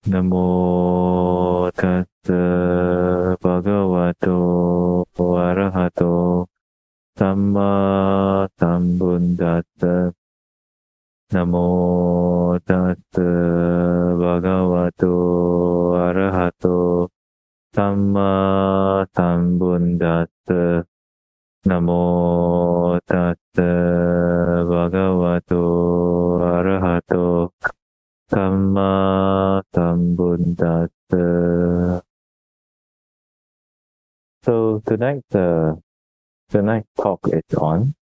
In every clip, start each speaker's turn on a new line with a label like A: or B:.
A: Namo tassa bhagavato arahato samma sambuddhassa. Namo tassa bhagavato arahato samma sambuddhassa. Namo tassa bhagavato arahato samma sambuddhassa. So tonight's talk is on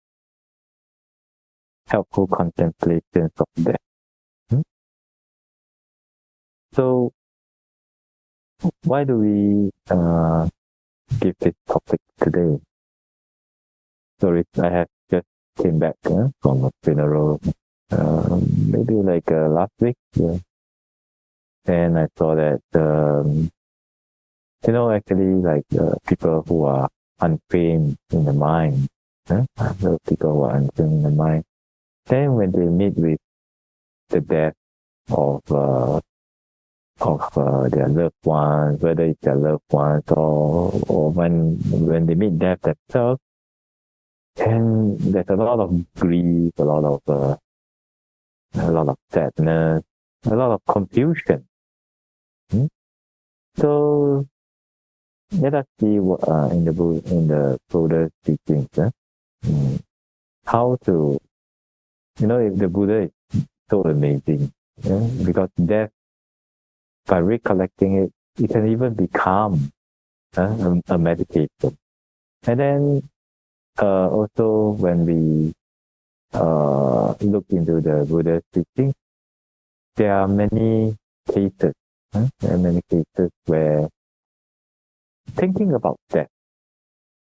A: helpful contemplations of death. So why do we give this topic today? Sorry, I have just came back from a funeral, maybe like last week, and I saw that actually like people who are untrained in the mind, those people who are untrained in the mind, then when they meet with the death of their loved ones, whether it's their loved ones or when they meet death themselves, and there's a lot of grief, a lot of sadness, a lot of confusion. So let us see what, in the Buddha's teachings, how to, if the Buddha is so amazing, because death, by recollecting it, it can even become a meditation. And then also when we look into the Buddha's teachings, there are many cases. There are many cases where thinking about death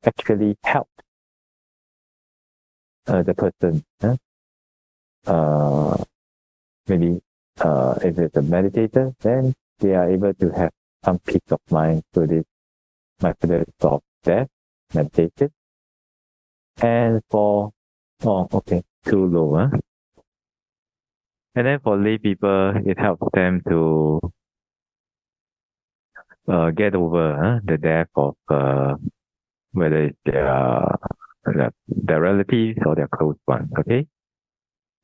A: actually helps the person. Maybe if it's a meditator, then they are able to have some peace of mind through this method of death meditation. And for too low. And then for lay people, it helps them to get over the death of whether it's their relatives or their close ones. Okay,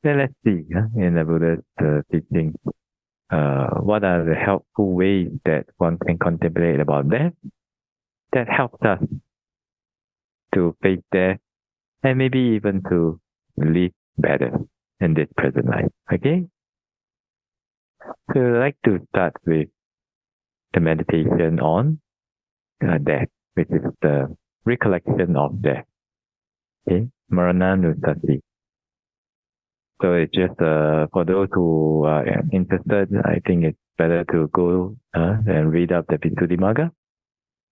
A: then let's see in the Buddha's teaching, what are the helpful ways that one can contemplate about death that helps us to face death and maybe even to live better in this present life. Okay, so I'd like to start with the meditation on death, which is the recollection of death. Okay, Marananusati. So it's just for those who are interested, I think it's better to go and read up the Visuddhimagga.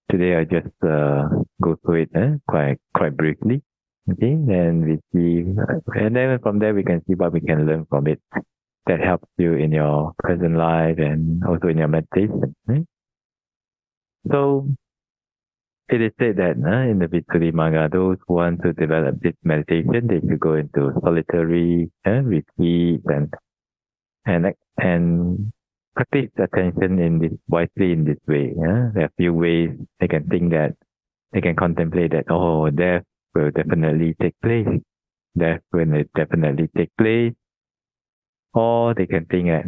A: Today I just go through it quite briefly. Okay, then we see, and then from there we can see what we can learn from it that helps you in your present life and also in your meditation. So it is said that in the Visuddhimagga, those who want to develop this meditation, they should go into solitary retreat and practice attention wisely in this way. There are few ways they can think that they can contemplate that death will definitely take place. Death will definitely take place. Or they can think that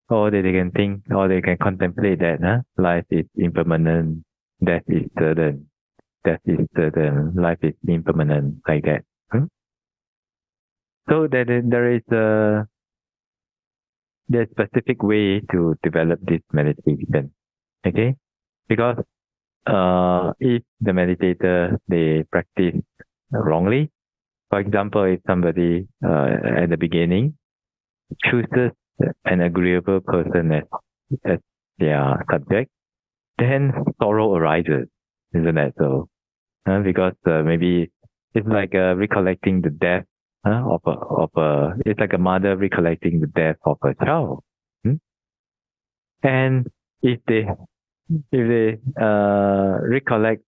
A: or they can think, or they can contemplate that life is impermanent, death is certain, life is impermanent, like that. So there is a specific way to develop this meditation. Okay, because if the meditator they practice wrongly, for example, if somebody at the beginning chooses an agreeable person as their subject, then sorrow arises, isn't that so? Because maybe it's like recollecting the death it's like a mother recollecting the death of a child. And if they recollect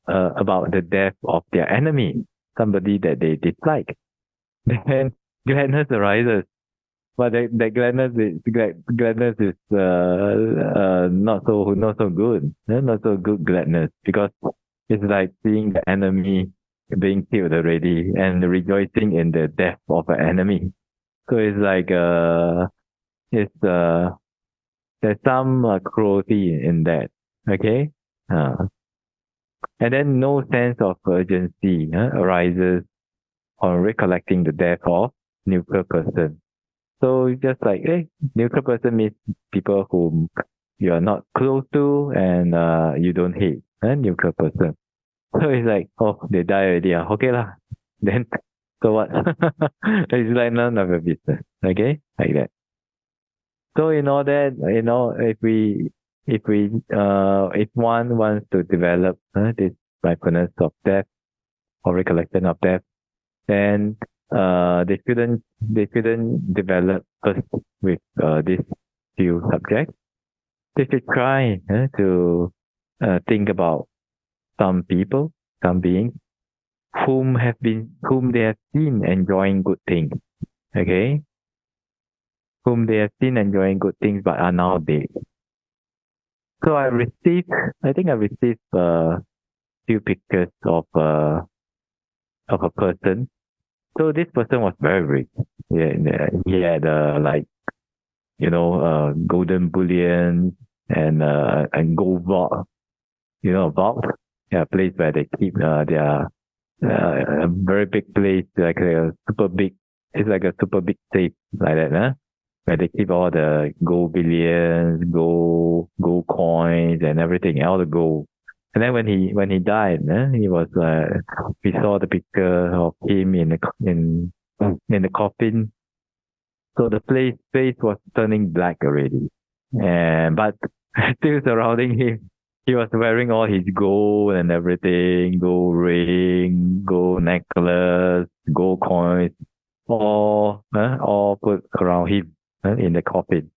A: about the death of their enemy, somebody that they dislike, then gladness arises. but the gladness is not so good, not so good gladness, because it's like seeing the enemy being killed already and rejoicing in the death of an enemy. So it's like it's there's some cruelty in that. Okay, uh, and then no sense of urgency arises on recollecting the death of neutral person. So it's just like, neutral person means people whom you are not close to and you don't hate. Neutral person. So it's like, oh, they die already. Okay lah. Then, so what? It's like none of your business. Okay, like that. So in all that, if one wants to develop this mindfulness of death or recollection of death, then they shouldn't develop first with these few subjects. They should try to think about some people, some beings whom they have seen enjoying good things. Okay, whom they have seen enjoying good things but are now dead. So I think I received a few pictures of a person. So this person was very rich. Yeah, he had like golden bullion and gold vault. Vault. Yeah, place where they keep their a very big place, like a super big. It's like a super big safe like that, where they keep all the gold billions, gold coins, and everything, all the gold. And then when he died, he was we saw the picture of him in the coffin. So the face was turning black already, and but still surrounding him, he was wearing all his gold and everything, gold ring, gold necklace, gold coins, all put around him in the coffin.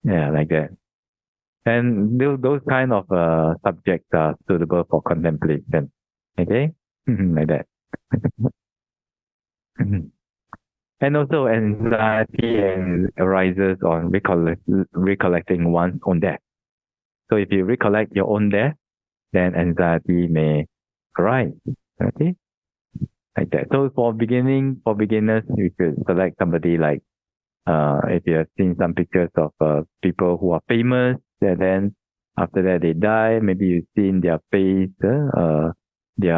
A: Yeah, like that. And those kind of subjects are suitable for contemplation. Okay? Like that. And also anxiety arises on recollecting one's own death. So if you recollect your own death, then anxiety may arise. Okay? Like that. So for beginners, you should select somebody like if you have seen some pictures of people who are famous, and then after that they die, maybe you've seen their face when they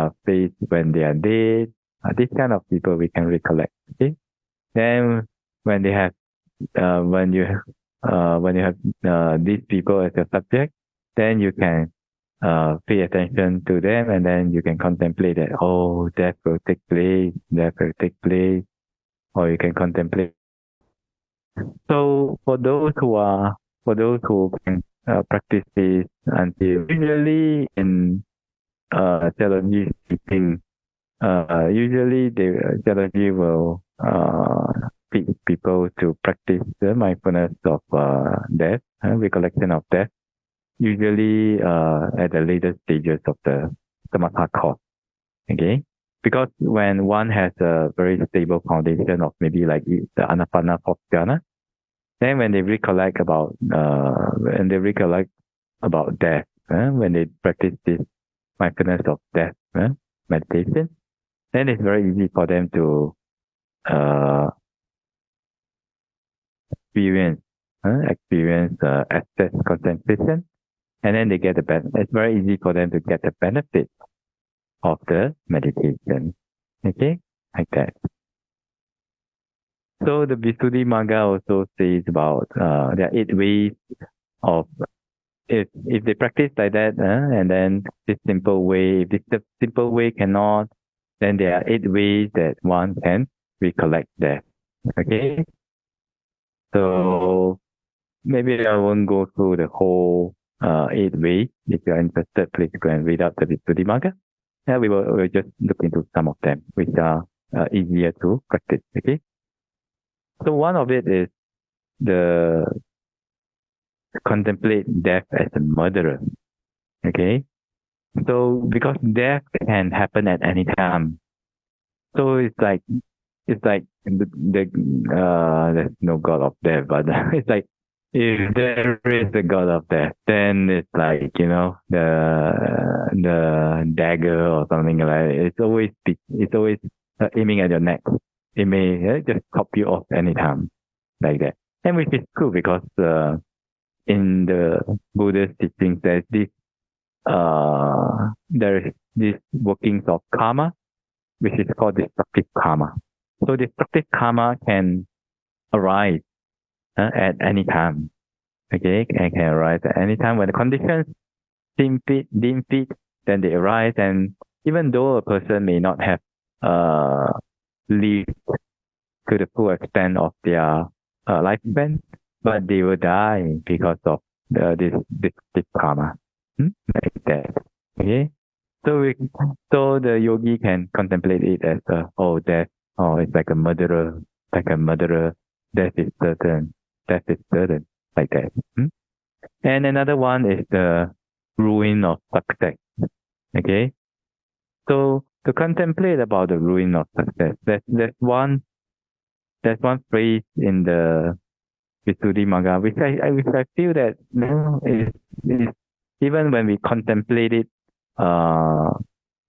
A: are dead. This kind of people we can recollect. Okay. Then when they have when you have these people as your subject, then you can pay attention to them, and then you can contemplate that, oh, death will take place, or you can contemplate. So for those who can practice this until usually in theology speaking, usually the theology will teach people to practice the mindfulness of death, recollection of death, usually at the later stages of the samatha course. Okay, because when one has a very stable foundation of maybe like the anapana posthana, then when they recollect about death, when they practice this mindfulness of death meditation, then it's very easy for them to experience access concentration, and then they get the benefit. It's very easy for them to get the benefit of the meditation. Okay, like that. So the Visuddhimagga also says about there are 8 ways of if they practice like that, and then this simple way, if the simple way cannot, then there are 8 ways that one can recollect death. Okay, so maybe I won't go through the whole 8 ways. If you're interested, please go and read out the Visuddhimagga. Yeah, we'll just look into some of them, which are easier to practice. Okay. So one of it is the contemplate death as a murderer. Okay. So because death can happen at any time. So it's like it's like there's no God of death, but it's like if there is a God of death, then it's like the dagger or something like that. It's always aiming at your neck. It may just chop you off anytime like that, and which is true because in the Buddhist teachings there is this workings of karma, which is called destructive karma. So destructive karma can arise at any time. Okay, and can arise at any time when the conditions deem fit, then they arise. And even though a person may not have lived to the full extent of their lifespan, but they will die because of this karma, like that. Okay, so the yogi can contemplate it as death. Oh, it's like a murderer, Death is certain. Like that. And another one is the ruin of success. Okay, so to contemplate about the ruin of success, there's one phrase in the Visuddhimagga which I feel that is even when we contemplate it,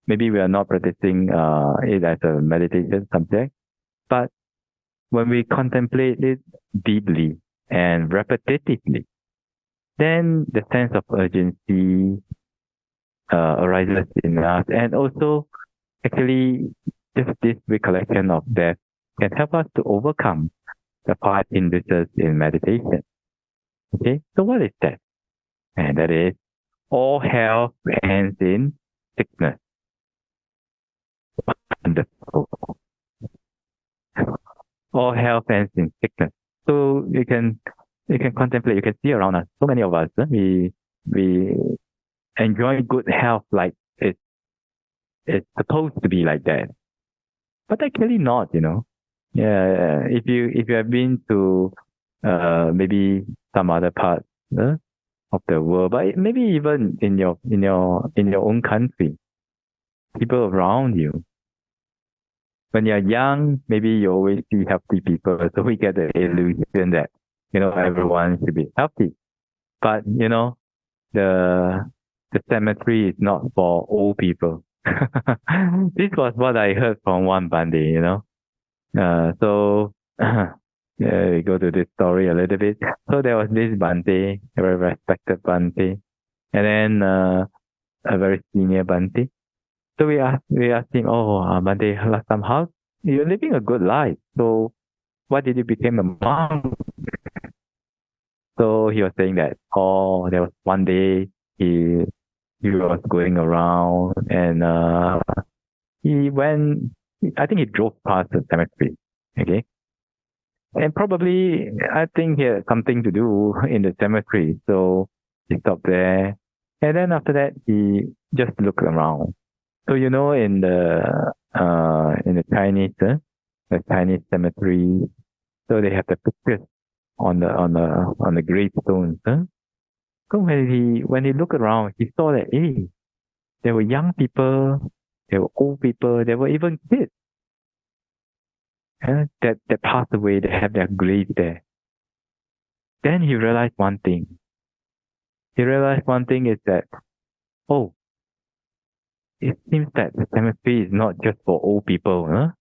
A: maybe we are not practicing it as a meditation subject, but when we contemplate it deeply and repetitively, then the sense of urgency arises in us, and also actually just this recollection of death can help us to overcome the 5 hindrances in meditation. Okay, so what is that? And that is all health ends in sickness. Wonderful. All health ends in sickness. So you can contemplate. You can see around us. So many of us, we enjoy good health like it's supposed to be like that, but actually not. Yeah, if you have been to maybe some other part of the world, but maybe even in your own country, people around you. When you're young, maybe you always see healthy people, so we get the illusion that everyone should be healthy. But the cemetery is not for old people. This was what I heard from one Bhante. So we go to this story a little bit. So there was this Bhante, a very respected Bhante, and then a very senior Bhante. So we asked him, Bhante, last time, how you're living a good life. So why did you become a monk? So he was saying that, there was one day he was going around and I think he drove past the cemetery. Okay. And probably I think he had something to do in the cemetery. So he stopped there. And then after that he just looked around. So in the Chinese cemetery, so they have the pictures on the gravestones. So when he looked around, he saw that there were young people, there were old people, there were even kids that passed away. They have their grave there. Then he realized one thing. He realized one thing is that it seems that the cemetery is not just for old people.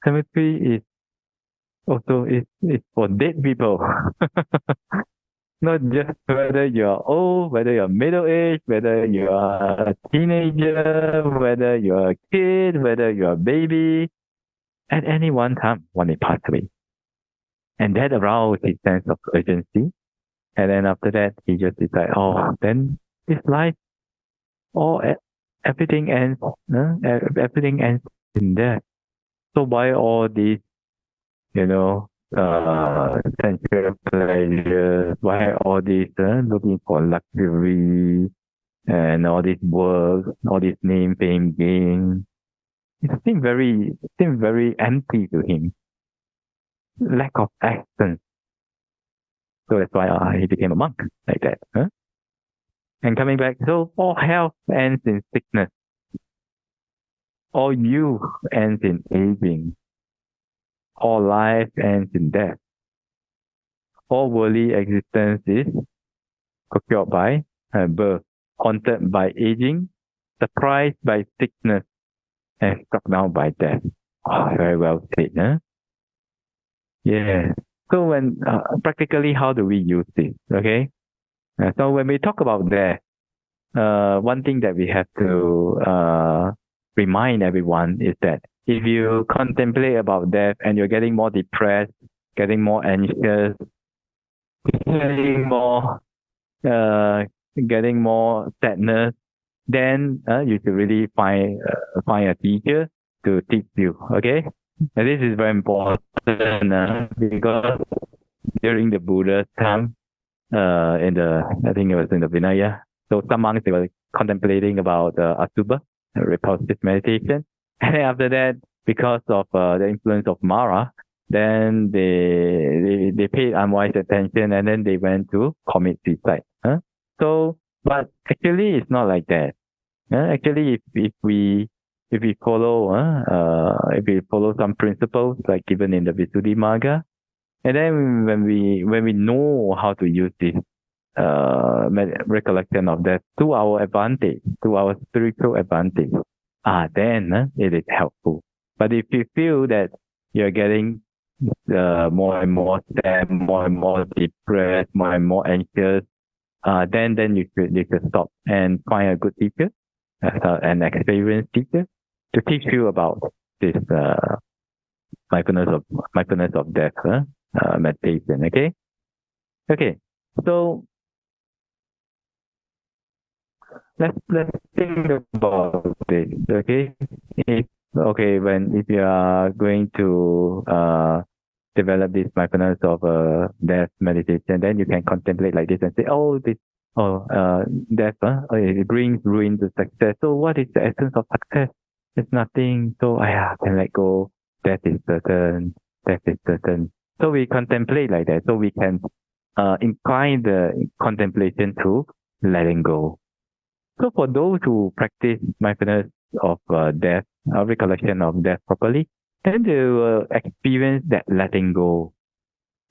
A: Cemetery is also it's for dead people. Not just whether you're old, whether you're middle-aged, whether you're a teenager, whether you're a kid, whether you're a baby. At any one time, one may pass away. And that aroused his sense of urgency. And then after that, he just decided, then this life, everything ends. Everything ends in death. So why all these, sensual pleasures? Why all these looking for luxury and all this work, all this name, fame, gain? It seemed very empty to him. Lack of essence. So that's why he became a monk like that. And coming back, so all health ends in sickness. All youth ends in aging. all life ends in death. All worldly existence is procured by birth, haunted by aging, surprised by sickness, and struck down by death. Oh, very well said, huh? Yeah. So when practically, how do we use this? Okay. So when we talk about death, one thing that we have to remind everyone is that if you contemplate about death and you're getting more depressed, getting more anxious, getting more sadness, then you should really find a teacher to teach you. Okay, and this is very important because during the Buddha's time, I think it was in the Vinaya. So some monks, they were contemplating about Asubha, repulsive meditation, and then after that, because of the influence of Mara, then they paid unwise attention, and then they went to commit suicide. So, but actually, it's not like that. Actually, if we follow some principles like given in the Visuddhimagga, and then when we know how to use this recollection of that to our advantage, to our spiritual advantage, then it is helpful. But if you feel that you're getting more and more sad, more and more depressed, more and more anxious, then you should stop and find a good teacher, an experienced teacher, to teach you about this mindfulness of death meditation. Okay. So let's think about this. Okay, if you are going to develop this mindfulness of death meditation, then you can contemplate like this and say, death, it brings ruin to success. So what is the essence of success? It's nothing. So I can let go. Death is certain. So we contemplate like that. So we can incline the contemplation to letting go. So for those who practice mindfulness of death, recollection of death properly, then they will experience that letting go.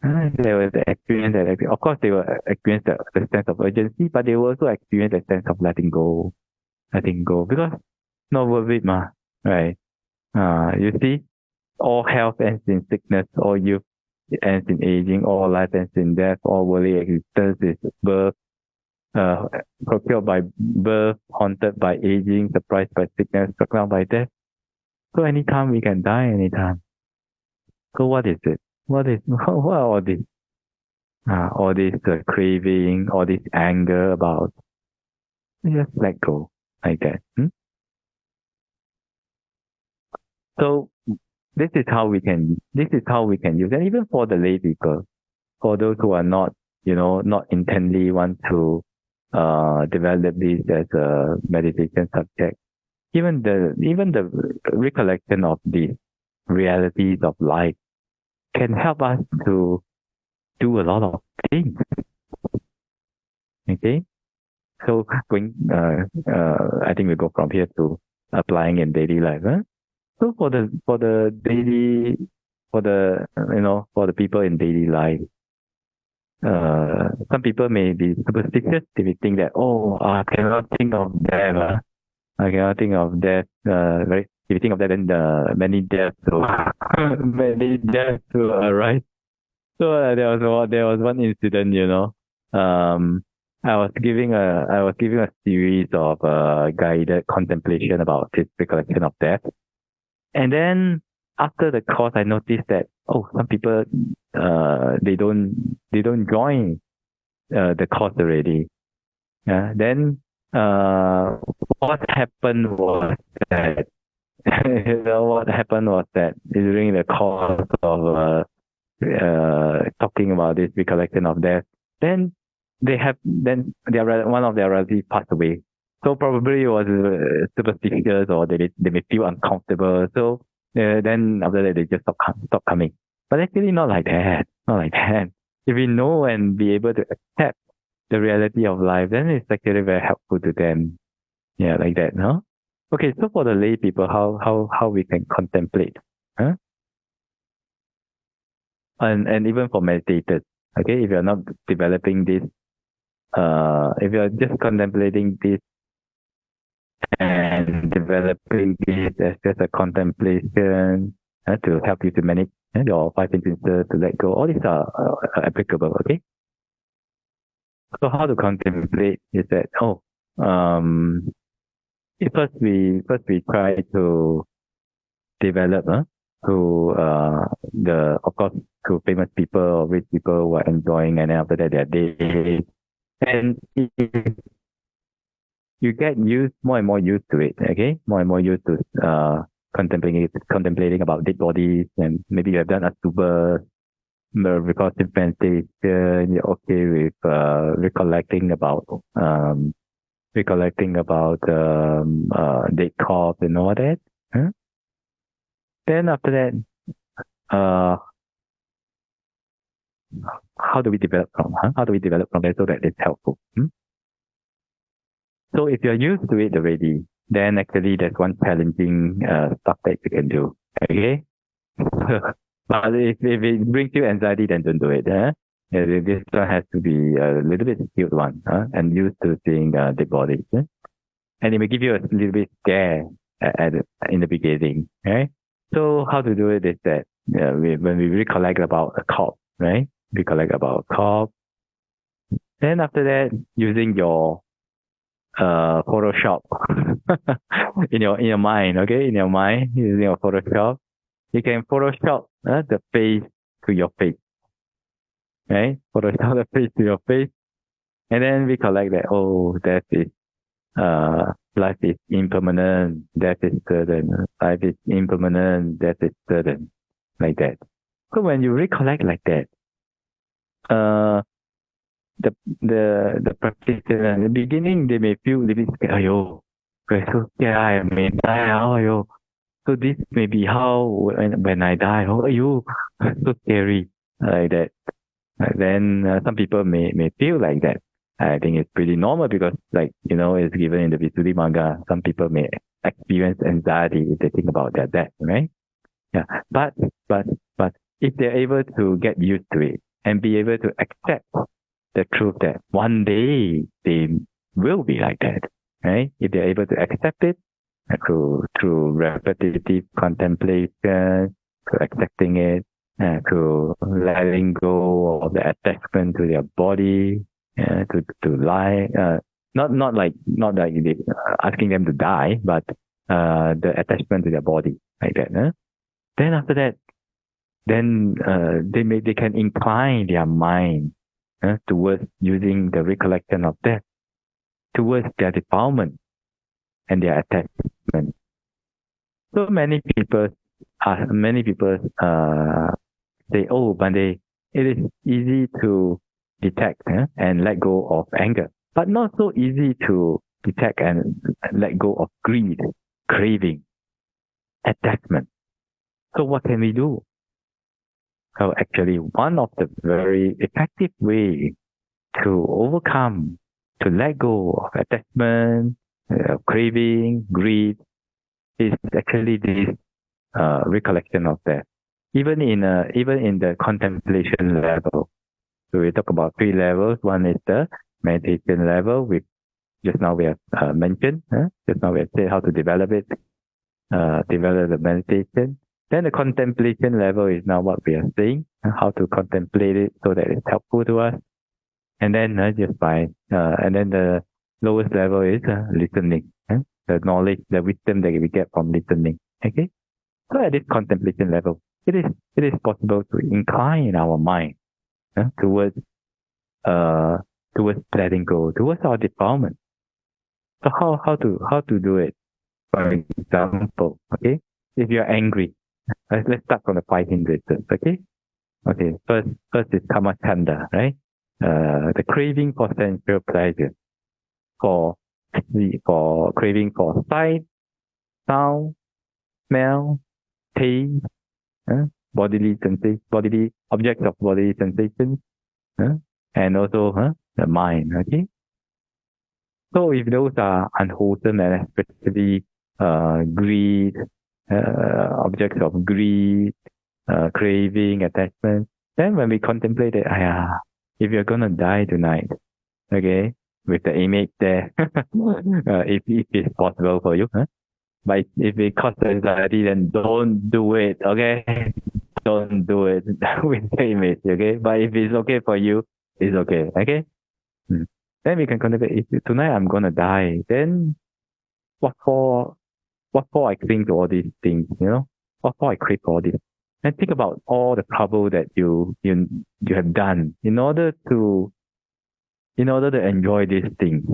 A: They will experience that. Of course, they will experience the sense of urgency, but they will also experience the sense of letting go. Because not worth it, right? You see, all health ends in sickness, all youth ends in aging, all life ends in death, all worldly existence is birth, procured by birth, haunted by aging, surprised by sickness, struck down by death. So anytime we can die, anytime. So what is it? What are all this? All this craving, all this anger about. Just let go like that. So this is how we can use, and even for the lay people, for those who are not intently want to develop this as a meditation subject, even the recollection of these realities of life can help us to do a lot of things. Okay, so going I think we go from here to applying in daily life. So for the people in daily life, some people may be superstitious. They may think that, I cannot think of death. I cannot think of death. Right? If you think of that, then many deaths will arise. So there was one incident. I was giving a series of guided contemplation about this recollection of death. And then after the course, I noticed that some people they don't join the course already. Then what happened was that during the course of talking about this recollection of death, then one of their relatives passed away. So probably it was superstitious, or they may feel uncomfortable. So then after that, they just stop coming. But actually not like that. If we know and be able to accept the reality of life, then it's actually very helpful to them. Yeah, like that, no? Okay, so for the lay people, how we can contemplate? and even for meditators. Okay, if you're not developing this, if you're just contemplating this and developing this as just a contemplation to help you to manage your five hindrances, to let go, all these are applicable. Okay, so how to contemplate is that first we try to develop to of course to famous people or rich people who are enjoying, and then after that their day, and if you get more and more used to it, okay, more and more used to contemplating about dead bodies, and maybe you have done a super recursive meditation, you're okay with recollecting about dead corpse and all that. Then after that, how do we develop from? How do we develop from there so that it's helpful? So if you're used to it already, then actually there's one challenging stuff that you can do. Okay. But if it brings you anxiety, then don't do it. This one has to be a little bit skilled one, and used to seeing dead bodies. And it may give you a little bit scare in the beginning, right? So how to do it is that when we recollect about a corpse, right? Recollect about a corpse. Then after that, using your Photoshop in your mind, okay? In your mind, using your Photoshop, you can Photoshop the face to your face, right? Photoshop the face to your face, and then recollect that death is life is impermanent, death is certain, life is impermanent, death is certain, like that. So when you recollect like that, the practitioner in the beginning they may feel a little bit scared. So scared, I may die. So this may be how when I die. So scary, like that. Then some people may feel like that. I think it's pretty normal because, it's given in the Visuddhimagga. Some people may experience anxiety if they think about their death, right? Yeah. But if they're able to get used to it and be able to accept the truth that one day they will be like that, right? If they're able to accept it through repetitive contemplation, through accepting it, through letting go of the attachment to their body, to lie, not like asking them to die, but the attachment to their body, like that. Then after that, they can incline their mind towards using the recollection of death, towards their defilement and their attachment. So many people say, Bhante, it is easy to detect and let go of anger, but not so easy to detect and let go of greed, craving, attachment. So what can we do? So actually, one of the very effective ways to overcome, to let go of attachment, craving, greed, is actually this recollection of that. Even in the contemplation level, so we talk about 3 levels. One is the meditation level, which just now we have mentioned. Just now we have said how to develop it, develop the meditation. Then the contemplation level is now what we are saying, how to contemplate it so that it's helpful to us. And then and then the lowest level is listening, the knowledge, the wisdom that we get from listening. Okay, so at this contemplation level, it is possible to incline our mind towards letting go, towards our defilement. So how to do it? For example, okay, if you're angry, let's start from the 5 hindrances. Okay, first is kamachanda, right? The craving for sensual pleasure, for craving for sight, sound, smell, taste, bodily objects of bodily sensations, and also the mind. Okay, so if those are unwholesome, and especially greed, objects of greed, craving, attachment, Then when we contemplate it, if you're gonna die tonight, okay, with the image there, if it's possible for you, huh? But if it causes anxiety, then don't do it, okay? Don't do it with the image, okay? But if it's okay for you, it's okay, okay? Then we can contemplate, if tonight I'm gonna die, then what for I cling to all these things, What for I crave all this? And think about all the trouble that you have done in order to enjoy these things.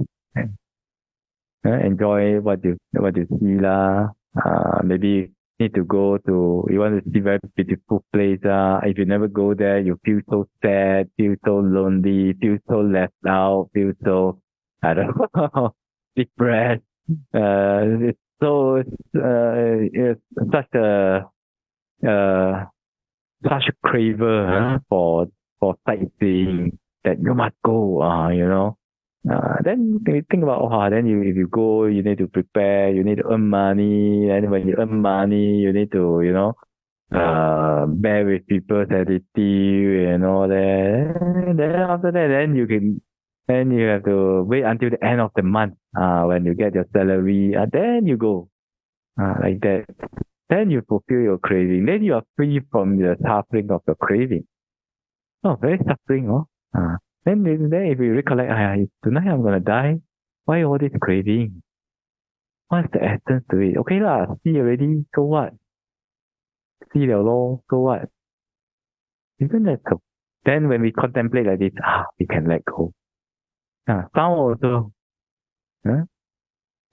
A: Enjoy what you see lah. Maybe need to go to, you want to see very beautiful place. If you never go there, you feel so sad, feel so lonely, feel so left out, feel so, I don't know, depressed. It's so it's such a craver for sightseeing that you must go. Then you think about then if you go, you need to prepare, you need to earn money, and when you earn money, you need to bear with people's attitude and all that. Then after that, then you have to wait until the end of the month. When you get your salary, then you go. Like that. Then you fulfill your craving. Then you are free from the suffering of the craving. Oh, very suffering, Then if you recollect, tonight I'm gonna die. Why all this craving? What's the essence to it? Okay lah, see already, so what? See the law, so what? Isn't that so? Then when we contemplate like this, we can let go. Sound also.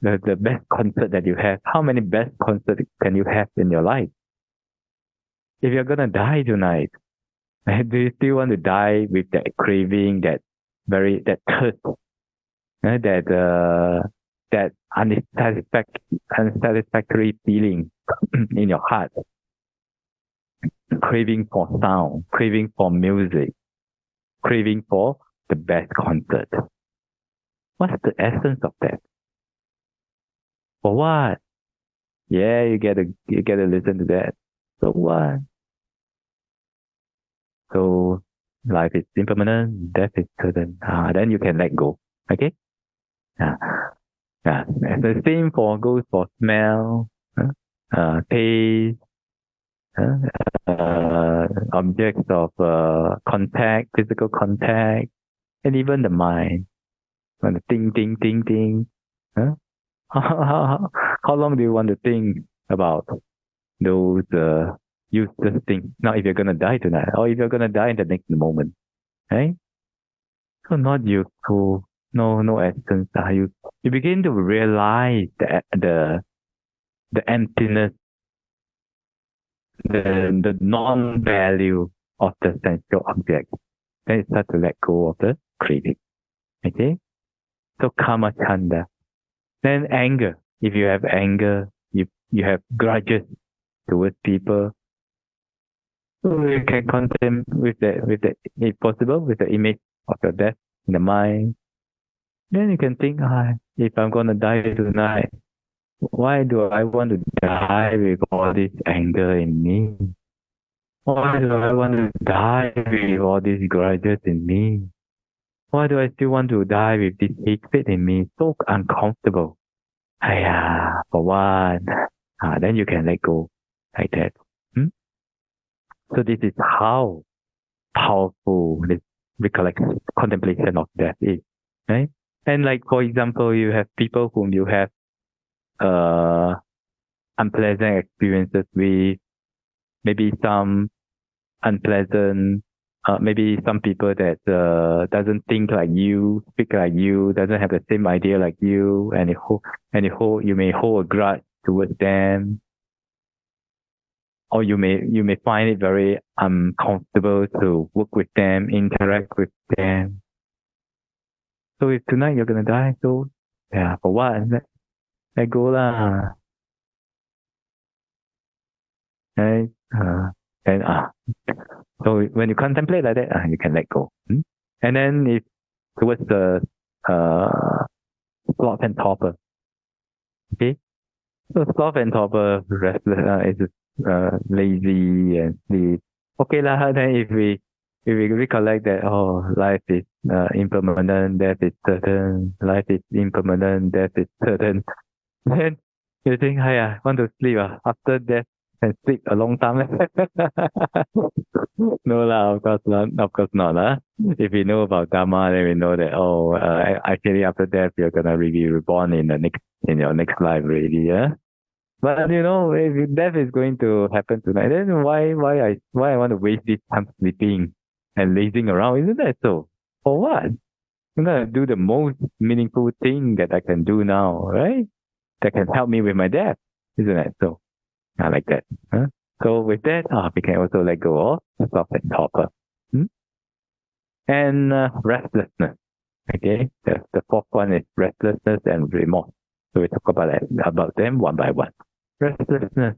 A: The best concert that you have. How many best concerts can you have in your life? If you're gonna die tonight, do you still want to die with that craving, that thirst, that unsatisfactory feeling in your heart? Craving for sound, craving for music, craving for the best concert. What's the essence of that? For what? Yeah, you get to listen to that. So what? So life is impermanent, death is certain. Then you can let go. Okay? The same goes for smell, taste, objects of contact, physical contact, and even the mind. When the think. How long do you want to think about those useless things? Now, if you're gonna die tonight, or if you're gonna die in the next moment, right? So not useful, no essence. You begin to realize the emptiness, the non-value of the sensual object. Then you start to let go of the craving. Okay? So kama chanda. Then anger. If you have anger, you have grudges towards people. So you can contemplate with the if possible, with the image of your death in the mind. Then you can think, if I'm gonna die tonight, why do I want to die with all this anger in me? Why do I want to die with all these grudges in me? Why do I still want to die with this hatred in me? So uncomfortable. For what? Then you can let go like that. So this is how powerful this contemplation of death is, right? And like, for example, you have people whom you have unpleasant experiences with, maybe some unpleasant, maybe some people that doesn't think like you, speak like you, doesn't have the same idea like you, and you may hold a grudge towards them, or you may find it very uncomfortable to work with them, interact with them. So if tonight you're gonna die, so for what? Let go lah. Right? So when you contemplate like that, you can let go. And then if towards the sloth and torpor. Okay? So sloth and torpor, restless, is lazy and sleep. Okay lah, then if we if we recollect that, life is impermanent, death is certain, life is impermanent, death is certain, then you think, hey, I want to sleep. After death, can sleep a long time. No lah, of course not. Of course not. If we know about Dharma, then we know that actually after death you're gonna be reborn in your next life already. Yeah. But if death is going to happen tonight, then why I want to waste this time sleeping and lazing around? Isn't that so? For what? I'm gonna do the most meaningful thing that I can do now, right? That can help me with my death, isn't it? So I like that. Huh? So with that, we can also let go of soft and topper. And restlessness. Okay, the fourth one is restlessness and remorse. So we talk about them one by one. Restlessness.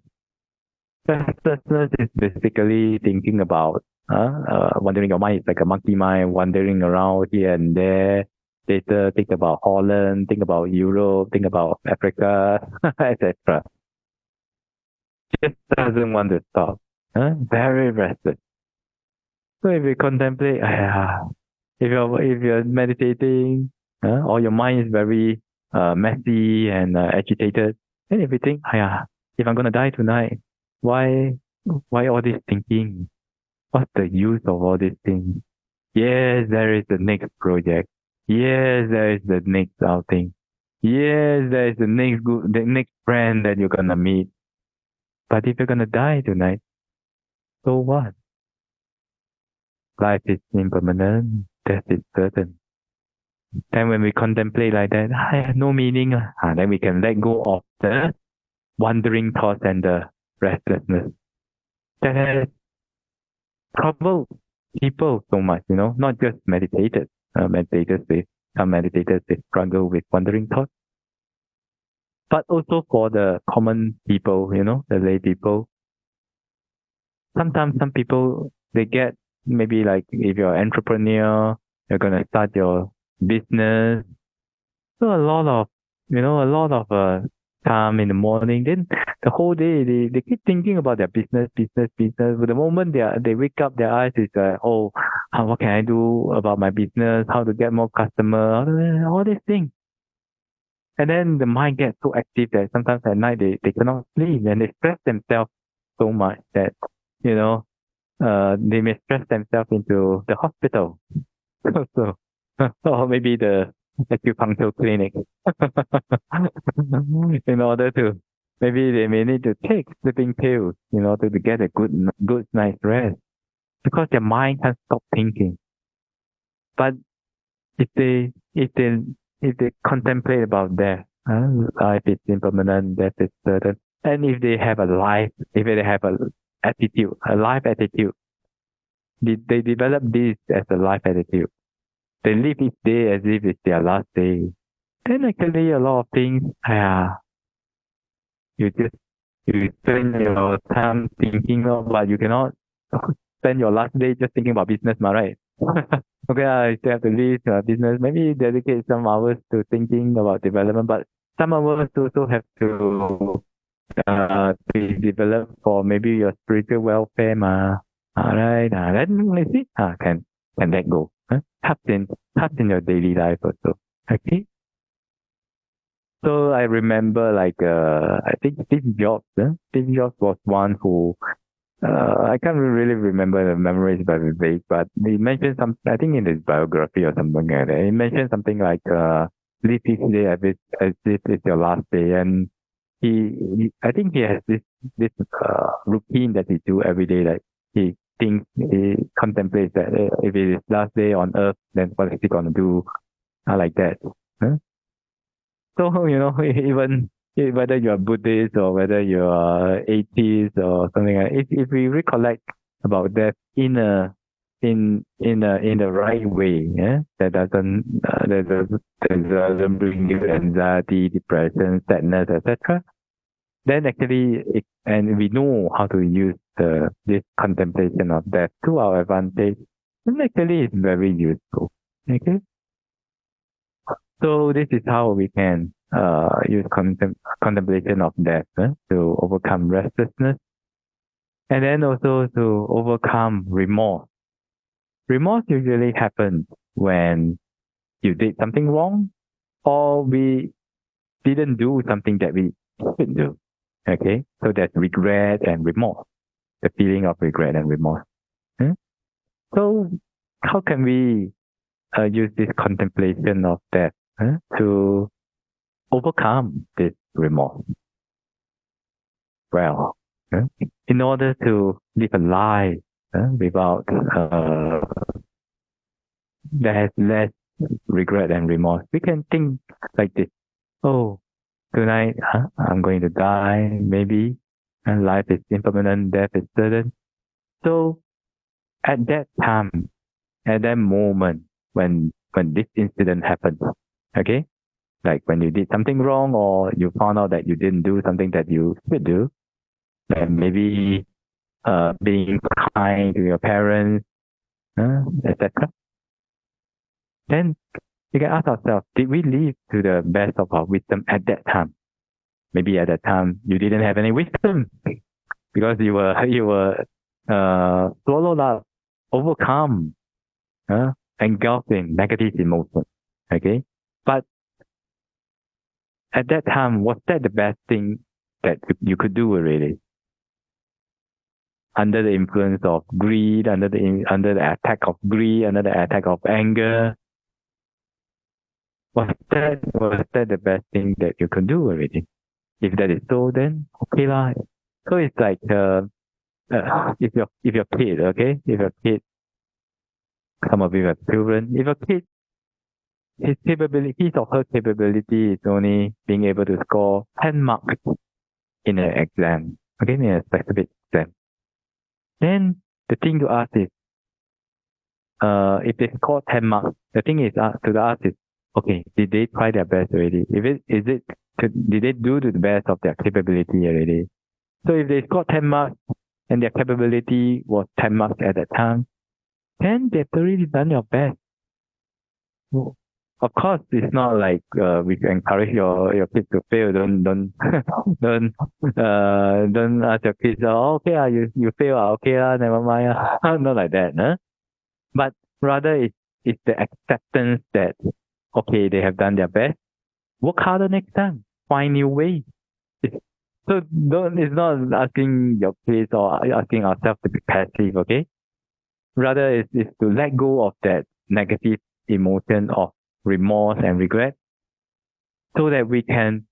A: Restlessness is basically thinking about wandering. Your mind is like a monkey mind, wandering around here and there. Later, think about Holland, think about Europe, think about Africa, etc. Just doesn't want to stop. Very restless. So if you contemplate, if you're meditating, or your mind is very messy and agitated, then if you think, if I'm gonna die tonight, why all this thinking? What's the use of all these things? Yes, there is the next project. Yes, there is the next outing. Yes, there is the next friend that you're gonna meet. But if you're gonna die tonight, so what? Life is impermanent, death is certain. Then when we contemplate like that, I have no meaning. Then we can let go of the wandering thoughts and the restlessness that has troubled people so much, not just meditators. Some meditators, they struggle with wandering thoughts. But also for the common people, the lay people. Sometimes some people, they get, maybe like if you're an entrepreneur, you're going to start your business. So a lot of time in the morning, then the whole day they keep thinking about their business. But the moment they wake up, their eyes is like, what can I do about my business? How to get more customers? All these things. And then the mind gets so active that sometimes at night they cannot sleep and they stress themselves so much that, they may stress themselves into the hospital. So, or maybe the acupuncture clinic. In order to, maybe they may need to take sleeping pills in order to get a good night's rest. Because their mind can't stop thinking. But if they contemplate about death, life is impermanent, death is certain, and if they have a life attitude, they develop this as a life attitude. They live each day as if it's their last day. Then actually a lot of things, you spend your time thinking of, but you cannot spend your last day just thinking about business, right? Okay, I still have to leave business. Maybe dedicate some hours to thinking about development, but some hours also have to be developed for maybe your spiritual welfare, Alright, then let's see. Can let go. Touch in your daily life also. Okay. So I remember I think Steve Jobs. Steve Jobs was one who I can't really remember the memories by Vivek, but he mentioned I think in his biography or something like that. He mentioned something like live each day as if it's your last day, and I think he has this routine that he do every day. Like he contemplates that if it is last day on earth, then what is he gonna do? Like that. So even whether you're Buddhist or whether you're atheist or something like that, if we recollect about that in the right way, that doesn't bring you anxiety, depression, sadness, etc. Then actually, and we know how to use this contemplation of death to our advantage, then actually it's very useful. Okay. So this is how we can use contemplation of death to overcome restlessness, and then also to overcome remorse. remorse usually happens when you did something wrong or we didn't do something that we should do. Okay, so there's regret and remorse, the feeling of regret and remorse. So how can we use this contemplation of death to overcome this remorse? Well, in order to live a life without that has less regret and remorse, we can think like this: oh, tonight I'm going to die, maybe, and life is impermanent, death is certain. So at that time, at that moment when this incident happened, okay, like when you did something wrong or you found out that you didn't do something that you should do, like maybe being kind to your parents, etc. Then we can ask ourselves, did we live to the best of our wisdom at that time? Maybe at that time you didn't have any wisdom because you were swallowed up, overcome, engulfed in negative emotions. Okay, but at that time, was that the best thing that you could do really? Under the influence of greed, under the attack of greed, under the attack of anger, was that the best thing that you could do already? If that is so, then okay lah. So it's like if your kid, okay, if your kid, some of you have children, if a kid, his or her capability is only being able to score 10 marks in an exam, okay, in a specific exam, then the thing to ask is, if they score 10 marks, the thing is to ask is, okay, did they try their best already? Did they do to the best of their capability already? So if they scored 10 marks and their capability was 10 marks at that time, then they've already done your best. Well, of course, it's not like we encourage your kids to fail. Don't ask your kids, oh, okay, you fail, okay, never mind. Not like that, huh? But rather it's the acceptance that, okay, they have done their best. Work harder next time. Find new ways. So it's not asking your kids or asking ourselves to be passive, okay? Rather it's to let go of that negative emotion of remorse and regret so that we can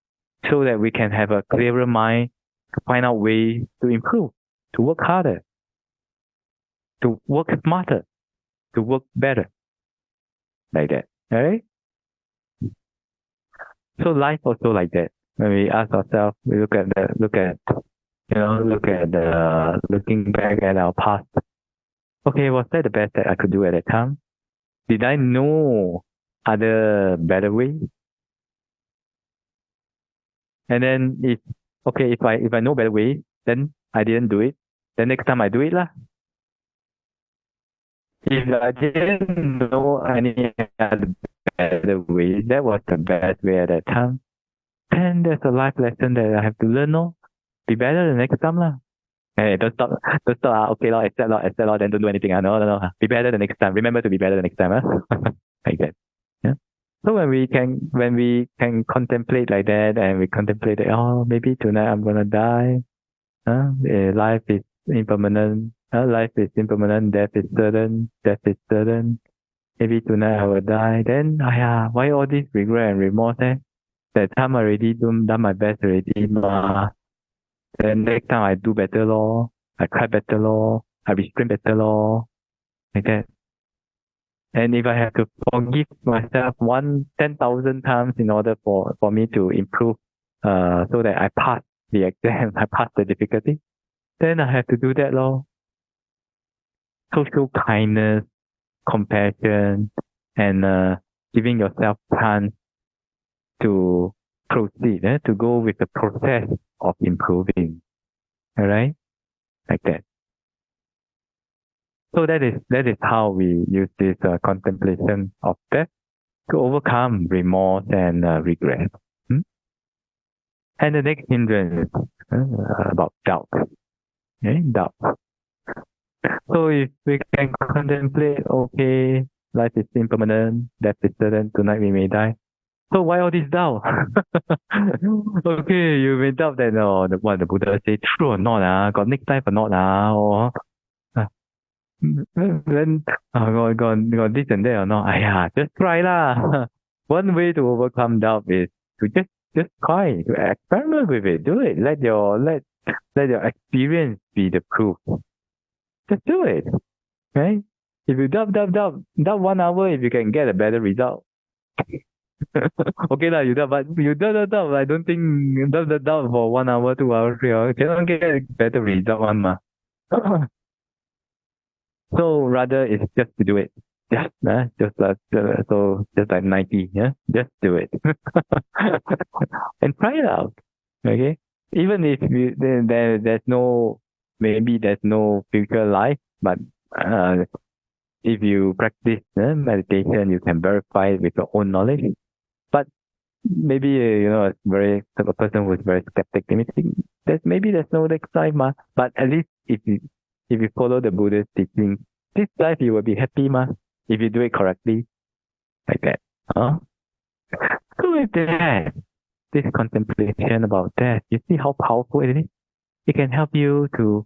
A: have a clearer mind to find out ways to improve, to work harder, to work smarter, to work better. Like that. Alright? So life also like that. When we ask ourselves, we looking back at our past. Okay, was that the best that I could do at that time? Did I know other better ways? And then if I know better ways, then I didn't do it. Then next time I do it lah. If I didn't know any other better way, that was the best way at that time, then there's a life lesson that I have to learn, no? Be better the next time lah. Hey, don't stop, okay, accept, then don't do anything. No. Be better the next time. Remember to be better the next time, like that. Yeah. So when we can contemplate like that, and we contemplate that, oh, maybe tonight I'm gonna die. Life is impermanent. Life is impermanent. Death is certain. Maybe tonight I will die. Then, why all this regret and remorse? That time I already done my best already, ma. Then next time I do better lor. I try better lor. I restrain better lor. Like that. And if I have to forgive myself 10,000 times in order for me to improve, so that I pass the exam, I pass the difficulty, then I have to do that lor. Social kindness, compassion, and giving yourself chance to proceed, to go with the process of improving. Alright? Like that. So that is how we use this contemplation of death to overcome remorse and regret. And the next hindrance about doubt. Okay? Doubt. So if we can contemplate, okay, life is impermanent, death is certain, tonight we may die. So why all this doubt? Okay, you may doubt that what the Buddha say true or not, got next life or not, or uh, then got this and that or not. Just try lah. One way to overcome doubt is to just try, to experiment with it, do it. Let your experience be the proof. Just do it, right? If you doubt 1 hour, if you can get a better result. Okay lah, you doubt, but you doubt. I don't think doubt for 1 hour, 2 hours, 3 hours cannot get a better result one ma. So rather, it's just to do it. Just like Nike, just do it and try it out. Okay, even if there's no future life, but if you practice meditation, you can verify it with your own knowledge. But maybe a person who's very skeptic, maybe there's no next life, ma. But at least if you follow the Buddha's teaching, this life you will be happy, ma. If you do it correctly, like that. So with that, this contemplation about death, you see how powerful it is. It can help you to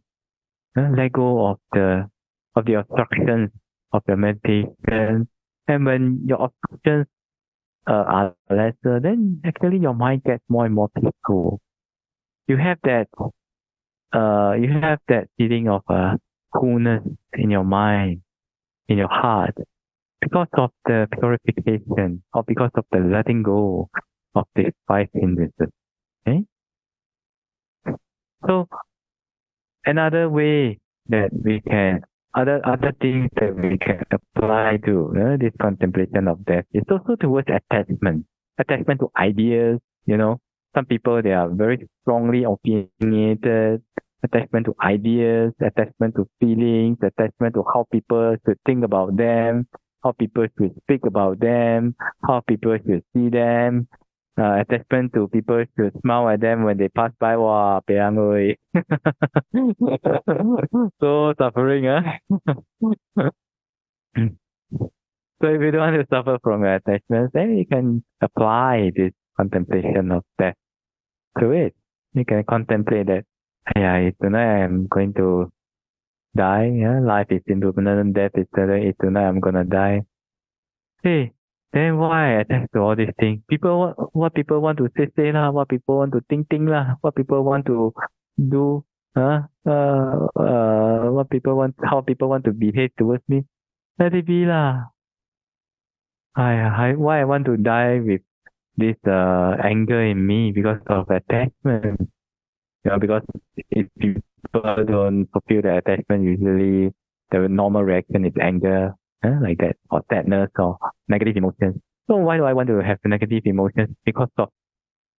A: let go of the obstructions of your meditation, and when your obstructions are lesser, then actually your mind gets more and more peaceful. You have that feeling of coolness in your mind, in your heart, because of the purification, or because of the letting go of these 5 hindrances. Okay? So another way that we can other things that we can apply to this contemplation of death is also towards attachment to ideas. Some people, they are very strongly opinionated. Attachment to ideas, attachment to feelings, attachment to how people should think about them, how people should speak about them, how people should see them. Attachment to people should smile at them when they pass by. Wow, peang ơi. So suffering, So if you don't want to suffer from your attachments, then you can apply this contemplation of death to it. You can contemplate that, tonight I'm going to die. Life is impermanent, death is certain. Tonight I'm gonna die. Hey, then why attach to all these things? What people want to say lah, what people want to think lah, what people want to do, how people want to behave towards me. Let it be lah. Why I want to die with this anger in me because of attachment? Because if people don't fulfill the attachment, usually the normal reaction is anger, like that, or sadness, or negative emotions. So why do I want to have negative emotions? Because of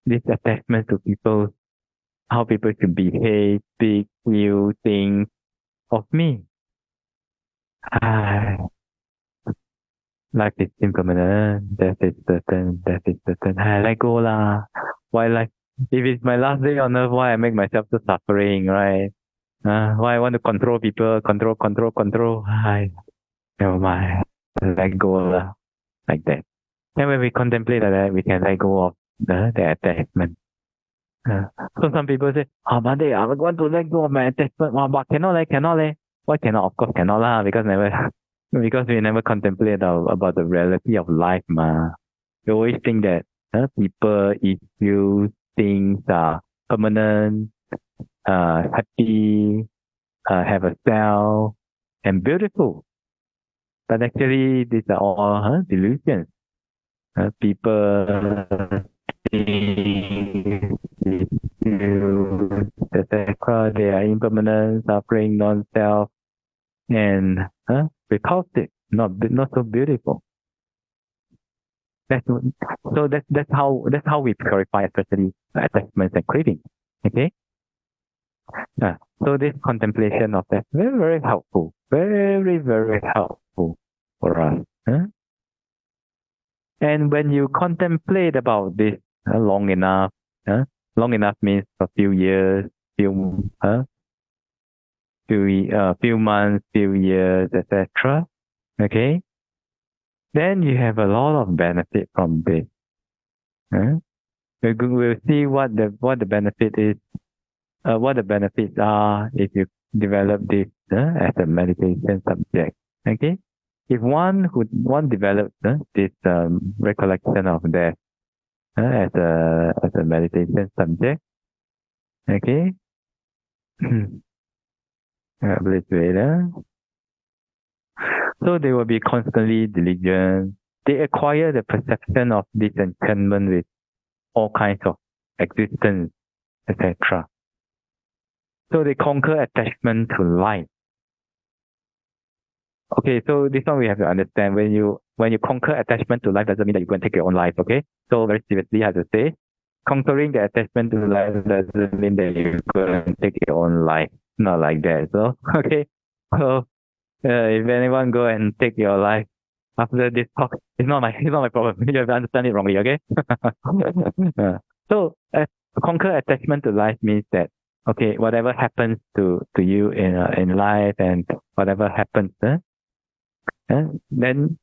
A: this attachment to people, how people should behave, speak, feel, think of me. Life is impermanent, death is certain. Let go lah. Why if it's my last day on earth, why I make myself so suffering, right? Why I want to control people, control. Never mind. Let go lah. Like that. And when we contemplate like that, we can let go of the attachment. So some people say, Bhante, I want to let go of my attachment. But cannot leh. Why cannot? Of course cannot lah, because we never contemplate about the reality of life ma. We always think that people, issues, things are permanent, happy, have a self, and beautiful. But actually, these are all delusions. People, things, issues, etc. They are impermanent, suffering, non-self, and repulsive, not so beautiful. That's how we purify, especially attachments and cravings. Okay. So this contemplation of that very, very helpful, very, very helpful for us. And when you contemplate about this long enough means a few years, few months, few years, etc. Okay, then you have a lot of benefit from this. We'll see what the benefit is, what the benefits are if you develop this as a meditation subject. Okay, if one develops this recollection of death as a meditation subject, okay. Please wait. So they will be constantly diligent. They acquire the perception of disenchantment with all kinds of existence, etc. So they conquer attachment to life. Okay, so this one we have to understand. When you conquer attachment to life, doesn't mean that you go and take your own life. Okay, so very seriously, I have to say, conquering the attachment to life doesn't mean that you go and take your own life. Not like that. So okay, so if anyone go and take your life after this talk, it's not my problem. You have to understand it wrongly. Okay. So conquer attachment to life means that okay, whatever happens to you in life and whatever happens, then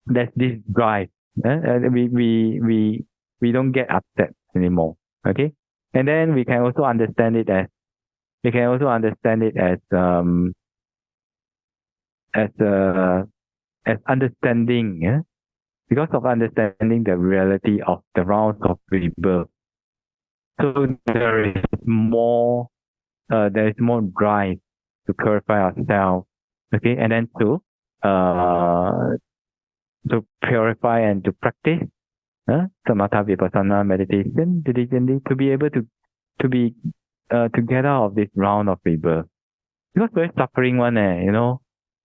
A: there's this drive. We don't get upset anymore. Okay, and then we can also understand it as as understanding, because of understanding the reality of the rounds of rebirth. So there is more drive to purify ourselves, okay, and then to purify and to practice samatha vipassana meditation diligently to be able to get out of this round of rebirth. Because very suffering one,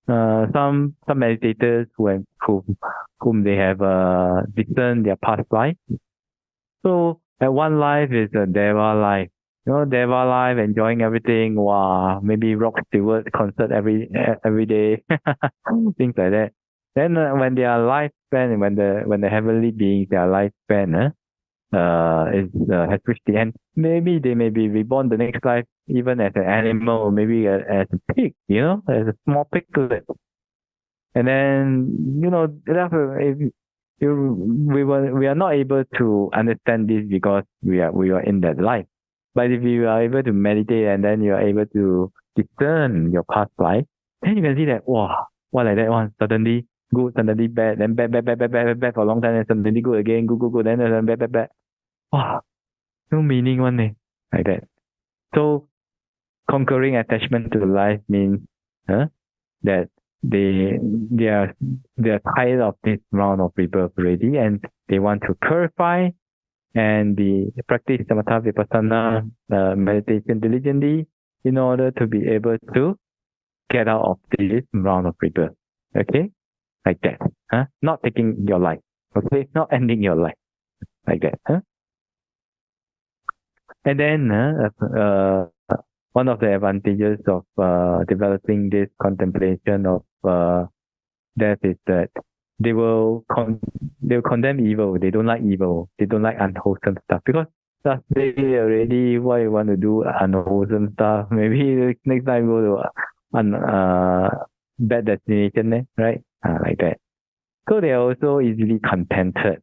A: some meditators whom they have discerned their past life. So at one life is a Deva life. Deva life, enjoying everything. Wow, maybe Rod Stewart concert every day, things like that. Then when their lifespan, when the heavenly beings, their lifespan has reached the end, maybe they may be reborn the next life even as an animal, maybe as a pig, as a small piglet. And then we are not able to understand this because we are in that life. But if you are able to meditate and then you are able to discern your past life, then you can see that like that one, suddenly good, suddenly bad, then bad for a long time, and suddenly good again, good, then bad. Wow, no meaning one like that. So conquering attachment to life means that they are tired of this round of rebirth already, and they want to purify and practice samatha vipassana meditation diligently in order to be able to get out of this round of rebirth. Okay, like that. Not taking your life. Okay, not ending your life like that. And then one of the advantages of developing this contemplation of death is that they will condemn evil. They don't like evil. They don't like unwholesome stuff, because that's already why you want to do unwholesome stuff. Maybe next time go to bad destination, right? Like that. So they are also easily contented,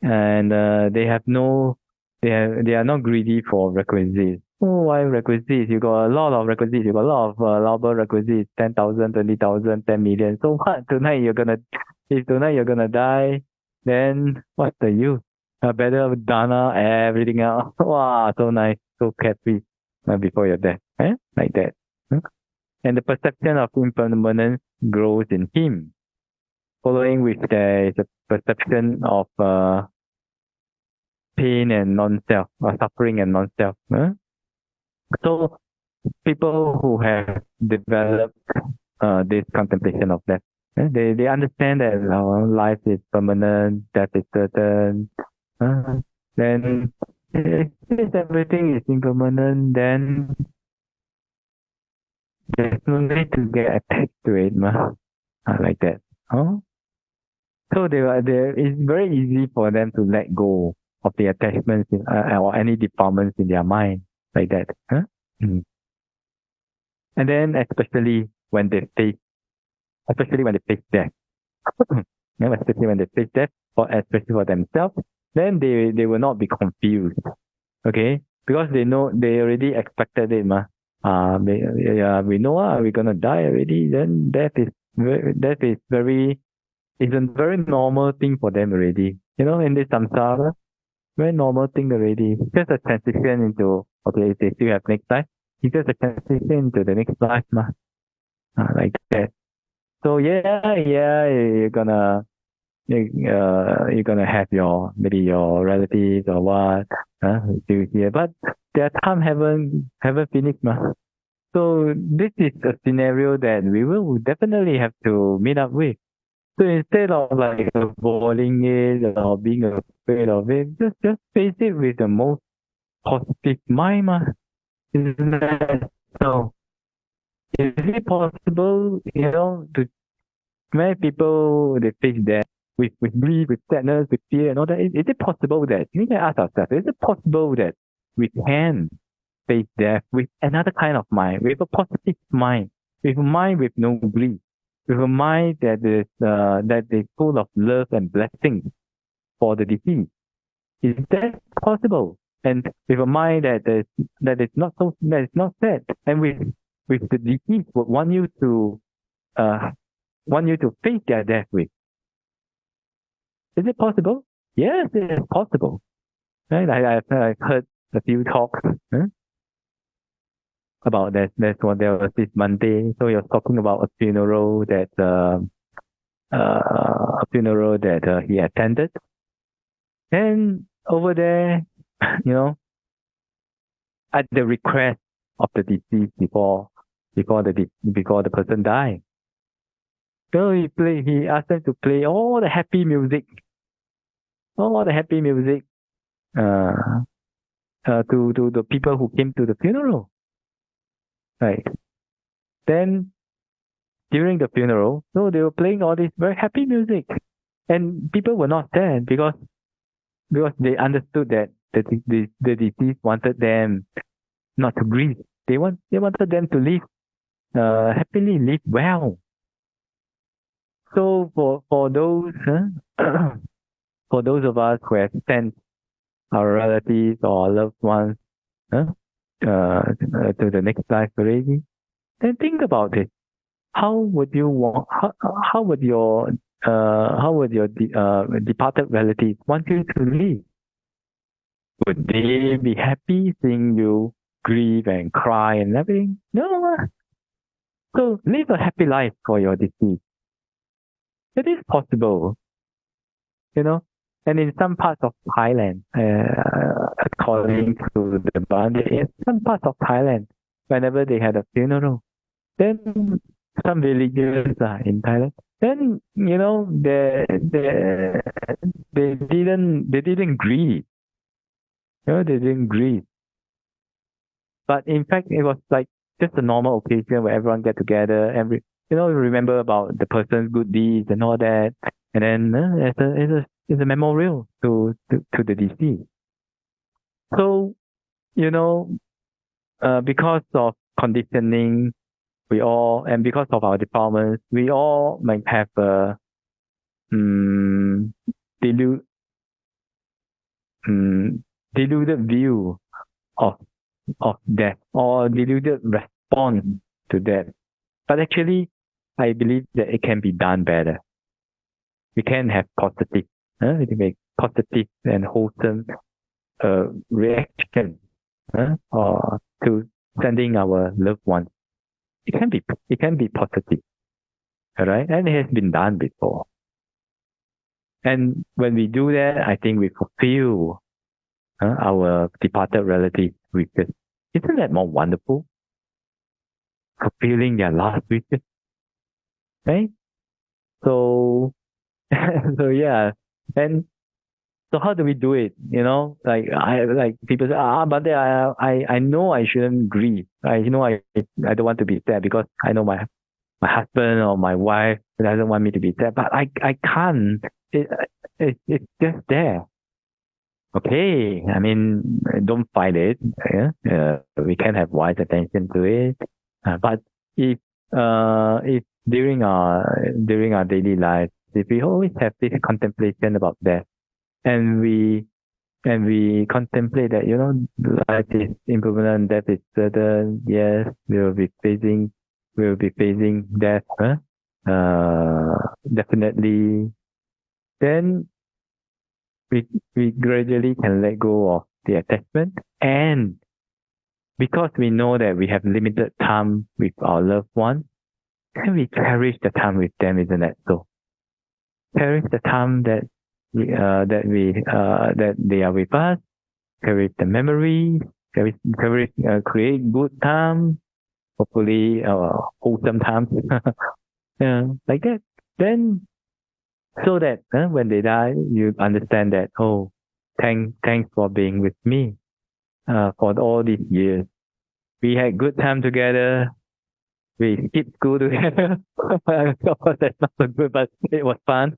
A: and they are not greedy for requisites. Oh, why requisites? You got a lot of requisites. You got a lot of allowable requisites, 10,000, 20,000, 10 million. So what? If tonight you're gonna die, then what's the use? Better dana, everything else. Wow, so nice, so carefree before your death. Like that. And the perception of impermanence grows in him. Following which there is a perception of pain and non-self, or suffering and non-self. So people who have developed this contemplation of death, they understand that life is permanent, death is certain. Then if everything is impermanent, then there's no need to get attached to it, like that. So it's very easy for them to let go of the attachments or any defilements in their mind, like that. And then especially when they face death, especially when they face death, or especially for themselves, then they will not be confused. Okay, because they already expected it, we know we're gonna die already. Then it's a very normal thing for them already. In this samsara, very normal thing already. Just a transition into, okay, if they still have next life, it's just a transition into the next life, like that. So you're gonna have maybe your relatives or what still here, but their time haven't finished, So this is a scenario that we will definitely have to meet up with. So instead of like avoiding it or being afraid of it, just face it with the most positive mind, Isn't that so? Is it possible, to many people they face that with grief, with sadness, with fear and all that? Is it possible that we can ask ourselves, is it possible that we can face death with another kind of mind, with a positive mind, with a mind with no grief, with a mind that is full of love and blessings for the deceased? Is that possible? And with a mind that is not sad, and with the deceased would want you to face their death with. Is it possible? Yes, it is possible. Right? I've heard a few talks about that. That's what there was this Bhante. So he was talking about a funeral that he attended, and over there, at the request of the deceased before the person died. So he asked them to play all the happy music to the people who came to the funeral. Right. Then during the funeral, so they were playing all this very happy music, and people were not sad because they understood that the deceased wanted them not to grieve. They wanted them to live happily, live well. So for those for those of us who have sent our relatives or loved ones to the next life already, then think about it. How would you want? How would your departed relatives want you to live? Would they be happy seeing you grieve and cry and everything? No. So live a happy life for your deceased. It is possible, And in some parts of Thailand, according to the Bhante, in some parts of Thailand, whenever they had a funeral, then some villages in Thailand, then they didn't grieve. They didn't grieve. But in fact, it was like just a normal occasion where everyone get together and remember about the person's good deeds and all that, and then it's a memorial to the deceased. So because of conditioning, and because of our defilements, we all might have a deluded view of death, or deluded response to death. But actually, I believe that it can be done better. We can have positive and wholesome reaction or to sending our loved ones. It can be positive, all right, and it has been done before. And when we do that, I think we fulfill our departed relatives' wishes. Isn't that more wonderful? Fulfilling their last wishes, right? So yeah, and so how do we do it? Like people say, but I know I shouldn't grieve. I don't want to be sad because I know my husband or my wife doesn't want me to be sad, but I can't. It's just there. Okay, I mean, don't fight it. We can have wise attention to it. But if during our daily life, if we always have this contemplation about death, and we contemplate that, life is impermanent, death is certain. Yes, we'll be facing death. Definitely. Then we gradually can let go of the attachment, and because we know that we have limited time with our loved ones, then we cherish the time with them, isn't that so? Cherish the time that they are with us. Cherish the memories. Create good time. Hopefully, wholesome time. Yeah, like that. Then, so that when they die, you understand that, oh, thanks for being with me for all these years. We had good time together. We skipped school together. Of course, that's not so good, but it was fun.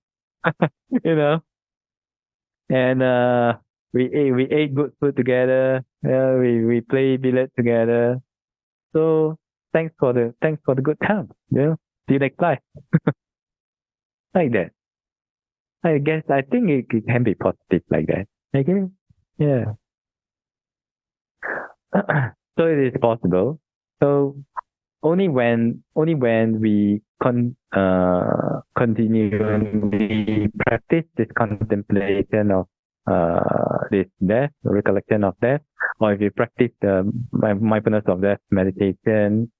A: And we ate good food together. We play billiard together. So thanks for the good time. See you next life. Like that. I think it can be positive like that. Okay? Yeah. So it is possible. So only when we continually practice this contemplation of this death, recollection of death, or if you practice the mindfulness of death meditation,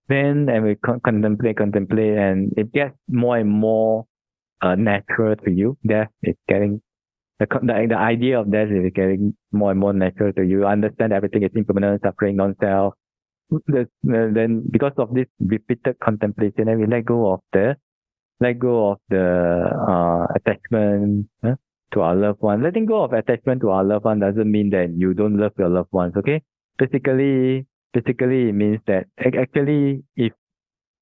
A: then and we contemplate, and it gets more and more natural to you. Death is getting the idea of death is getting more and more natural to you. Understand everything is impermanent, suffering, non-self. Then because of this repeated contemplation, then we let go of the attachment to our loved one. Letting go of attachment to our loved one doesn't mean that you don't love your loved ones. Okay, basically it means that actually if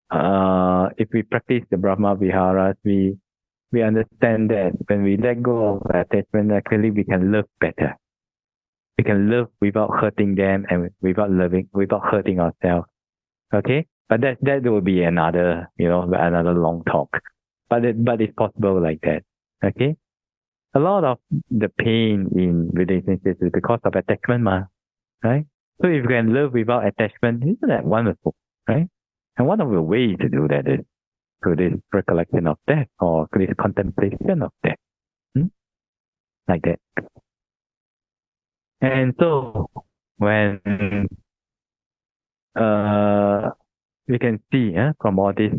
A: we practice the Brahma Viharas, we understand that when we let go of attachment, actually we can love better. We can love without hurting them and without hurting ourselves. Okay? But that will be another long talk. But it's possible like that. Okay? A lot of the pain in relationships is because of attachment, right? So if you can love without attachment, isn't that wonderful, right? And one of the ways to do that is through this recollection of death or through this contemplation of death. Like that. And so when we can see from all this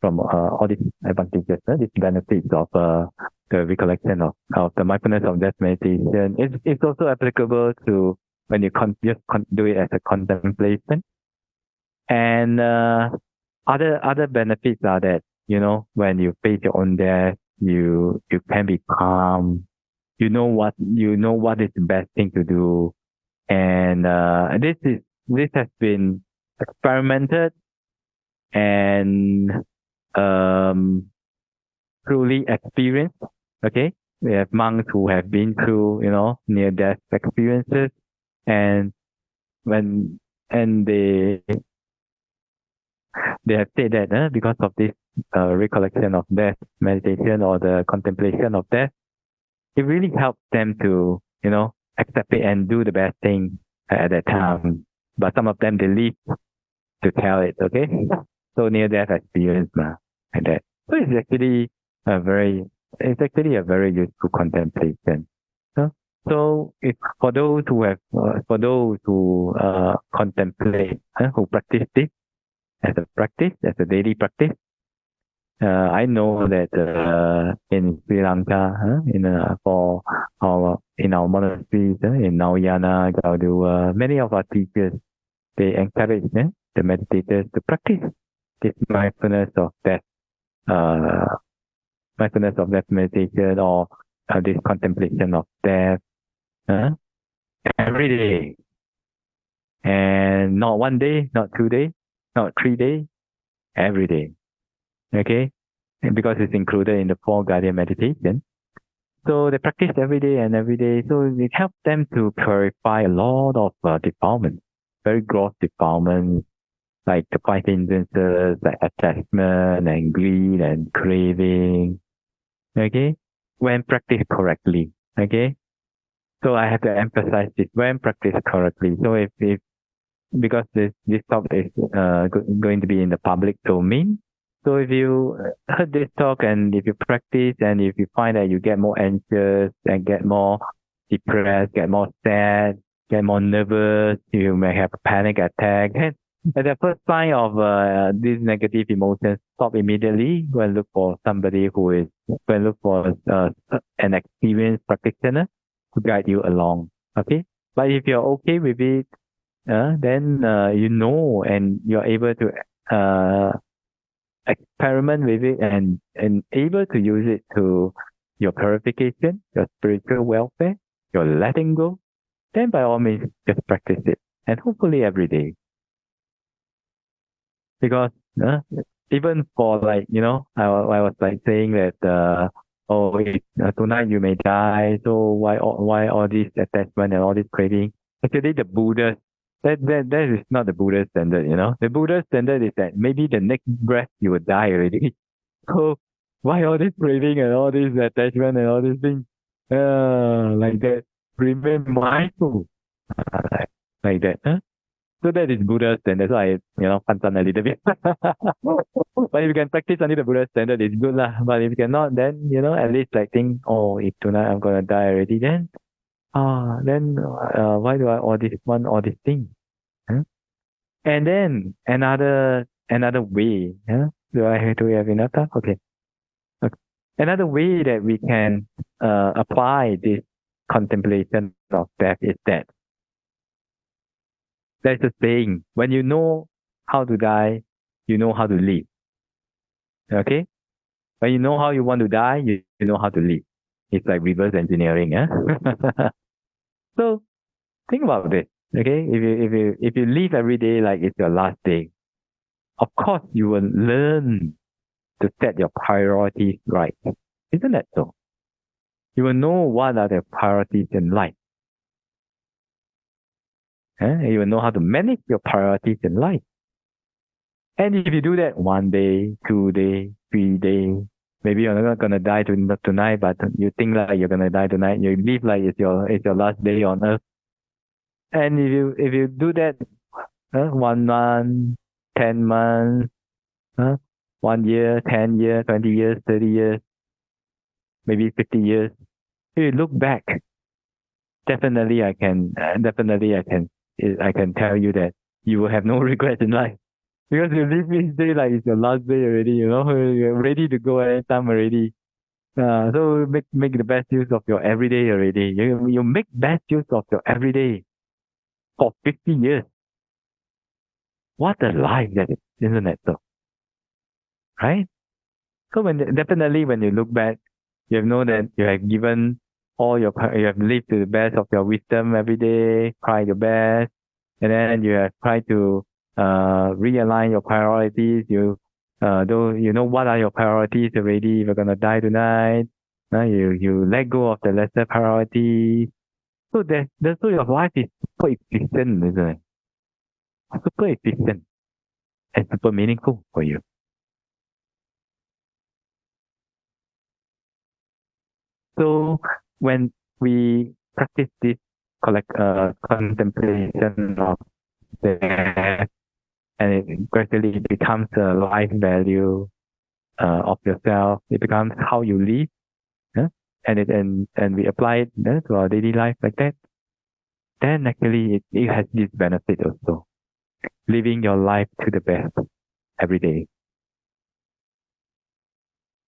A: from all these advantages, these benefits of the recollection of the mindfulness of death meditation, it's also applicable to when you just do it as a contemplation. And other benefits are that when you face your own death, you can be calm. You know what is the best thing to do, and this has been experimented and truly experienced. Okay, we have monks who have been through near death experiences, and they have said that because of this recollection of death meditation or the contemplation of death, it really helps them to, accept it and do the best thing at that time. But some of them, they live to tell it, okay? So near-death experience, like that. So it's actually a very useful contemplation. So if for those who contemplate, who practice this as a daily practice, I know that in Sri Lanka, in our monasteries, in Nauyana, Gaudua, many of our teachers, they encourage the meditators to practice this mindfulness of death meditation, or this contemplation of death every day, and not one day, not 2 days, not 3 days, every day. Okay, and because it's included in the 4 guardian meditation, so they practice every day. So it helps them to purify a lot of defilements. very gross defilements, like the five hindrances, like attachment and greed and craving. Okay, when practiced correctly. Okay, so I have to emphasize this when practiced correctly. So if because this talk is going to be in the public domain. So if you heard this talk and if you practice and if you find that you get more anxious and get more depressed, get more sad, get more nervous, you may have a panic attack. And at the first sign of these negative emotions, stop immediately. Go and look for somebody go and look for an experienced practitioner to guide you along. Okay, but if you're okay with it, then you know and you're able to experiment with it and able to use it to your purification, your spiritual welfare, your letting go, then by all means just practice it. And hopefully every day. Because even for like, I was like saying that tonight you may die, so why all this attachment and all this craving? Actually the Buddha that is not the Buddha standard, The Buddha standard is that maybe the next breath you will die already. So why all this craving and all this attachment and all these things? Like that. Remain mindful. Like that. Huh? So that is Buddha standard. So I, pantan a little bit. But if you can practice under the Buddha standard, it's good lah. But if you cannot, then, at least like think, if tonight I'm going to die already, then why do I want all these things? Huh? And then another way, do we have enough time? Okay. Another way that we can apply this contemplation of death is that there's a saying, when you know how to die, you know how to live. Okay? When you know how you want to die, you know how to live. It's like reverse engineering, So think about this. Okay, if you live every day like it's your last day, of course you will learn to set your priorities right. Isn't that so? You will know what are the priorities in life. You will know how to manage your priorities in life. And if you do that 1 day, 2 days, 3 days, maybe you're not gonna die tonight, but you think like you're gonna die tonight. You live like it's your last day on earth. And if you do that 1 month, 10 months, 1 year, 10 years, 20 years, 30 years, maybe 50 years, if you look back, definitely I can tell you that you will have no regret in life. Because you live each day like it's your last day already, you're ready to go anytime already. So make the best use of your everyday already. You make best use of your everyday for 50 years. What a life that is, isn't it so? Right? So definitely when you look back, you know that you have given you have lived to the best of your wisdom every day, tried your best, and then you have tried to realign your priorities. Though you know what are your priorities already. If you're gonna die tonight, you let go of the lesser priorities. So so your life is super efficient, isn't it? Super efficient and super meaningful for you. So when we practice this contemplation of death, and it gradually becomes a life value of yourself. It becomes how you live, and we apply it to our daily life like that. Then actually it has this benefit also, living your life to the best every day,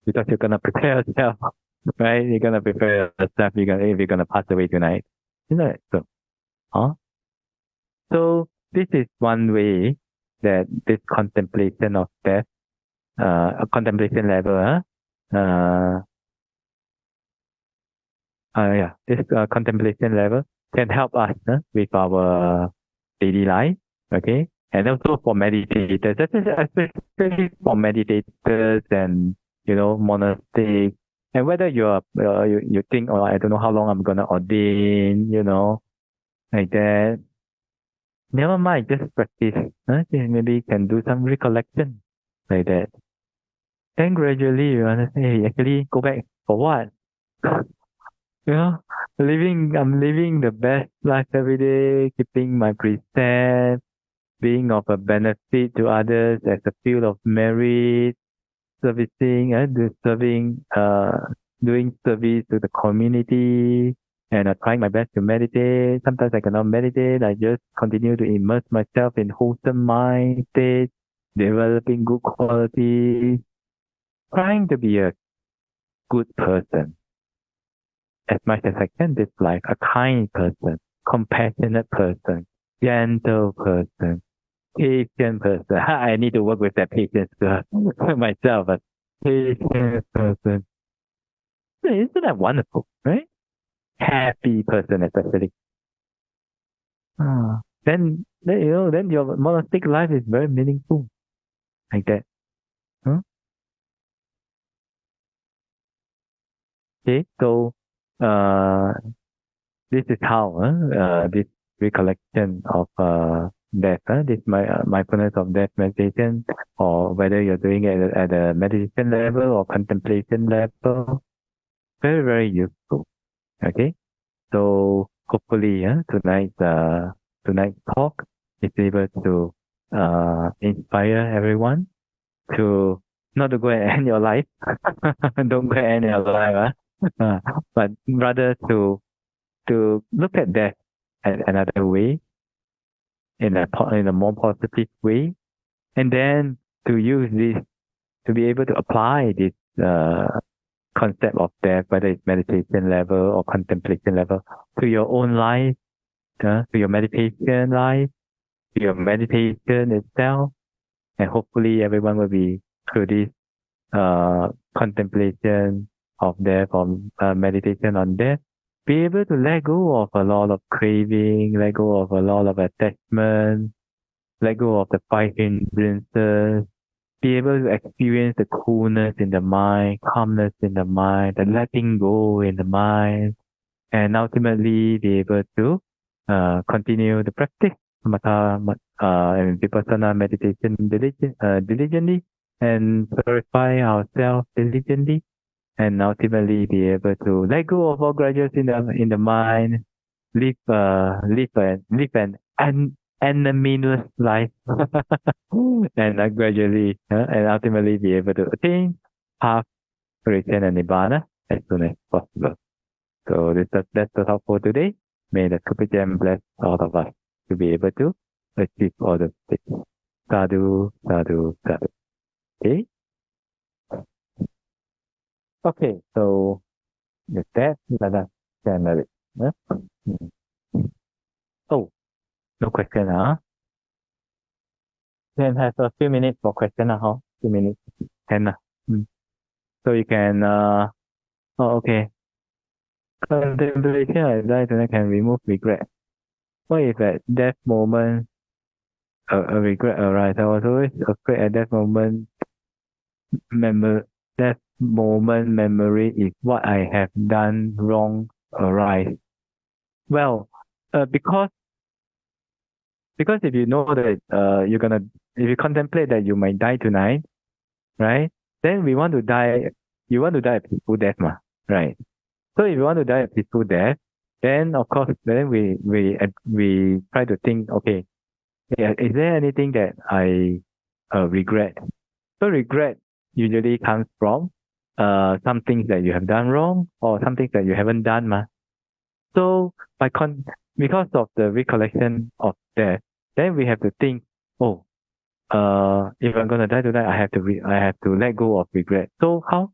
A: because you're gonna prepare yourself, right? You're gonna prepare yourself. If you're gonna pass away tonight, isn't it? So this is one way that this contemplation of death, a contemplation level, this contemplation level can help us with our daily life, okay? And also for meditators, especially for meditators and, monastics, and whether you think, I don't know how long I'm gonna ordain, like that. never mind, just practice. Maybe you can do some recollection like that. Then gradually you understand, hey, actually go back for what? You know, I'm living the best life every day, keeping my precepts, being of a benefit to others as a field of merit, servicing, doing service to the community, and trying my best to meditate. Sometimes I cannot meditate. I just continue to immerse myself in wholesome mind state, developing good qualities, trying to be a good person as much as I can this life, a kind person, compassionate person, gentle person, patient person. I need to work with that patience myself, but patient person. Isn't that wonderful, right? Happy person, especially. Then your monastic life is very meaningful, like that. Huh? Okay, so uh, this is how this recollection of death, this mindfulness of death meditation, or whether you're doing it at a meditation level or contemplation level, very very useful. Okay, so hopefully tonight's talk is able to inspire everyone to not to go and end your life. Don't go and end your life, but rather to look at death at another way, in a more positive way, and then to use this to be able to apply this concept of death, whether it's meditation level or contemplation level, to your own life, to your meditation life, to your meditation itself, and hopefully everyone will be through this contemplation of death or meditation on death, be able to let go of a lot of craving, let go of a lot of attachment, let go of the five hindrances, be able to experience the coolness in the mind, calmness in the mind, the letting go in the mind, and ultimately be able to continue the practice and vipassana meditation diligently, and purify ourselves diligently, and ultimately be able to let go of all grudges in the mind, live an eneminess life, and gradually and ultimately be able to attain path, purification, and nibbana as soon as possible. So that's the talk for today. May the Super Gem bless all of us to be able to achieve all the things. Sadhu, sadhu, sadhu. Okay. Okay. So with that, let us channel it. Oh, no question, huh? Can have a few minutes for question, huh? 2 minutes. Can. So you can. Okay. Contemplation at die tonight can remove regret. What if at that moment a regret arises? I was always afraid at that moment. That moment memory is what I have done wrong arise. Well, because if you know that if you contemplate that you might die tonight, right? Then we want to die. You want to die a peaceful death, right? So if you want to die a peaceful death, then of course, then we try to think, okay, yeah, is there anything that I regret? So regret usually comes from some things that you have done wrong or some things that you haven't done, So because of the recollection of death, then we have to think, oh, if I'm gonna die tonight, I have to let go of regret. So how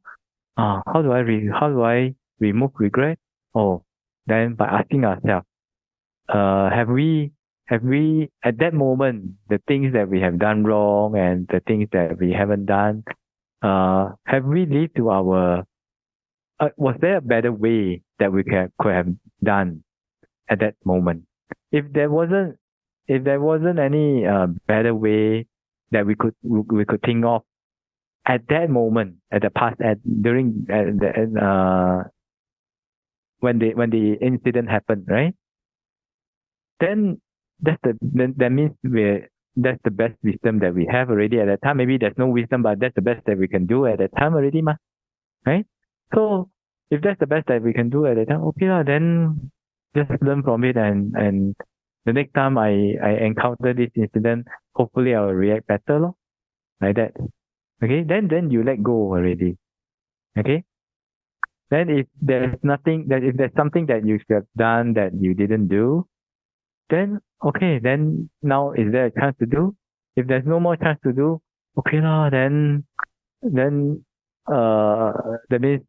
A: do I remove regret? Oh, then by asking ourselves, have we at that moment, the things that we have done wrong and the things that we haven't done, have we lived to our was there a better way that we could have done at that moment? If there wasn't any better way that we could think of at that moment, at the past, when the incident happened, right? Then that means that's the best wisdom that we have already at that time. Maybe there's no wisdom, but that's the best that we can do at that time already, right? So if that's the best that we can do at that time, okay lah, then just learn from it, and the next time I encounter this incident, hopefully I will react better, lor, like that. Okay, then you let go already. Okay. Then if there's something that you should have done that you didn't do, then okay, then now is there a chance to do? If there's no more chance to do, okay lah, then that means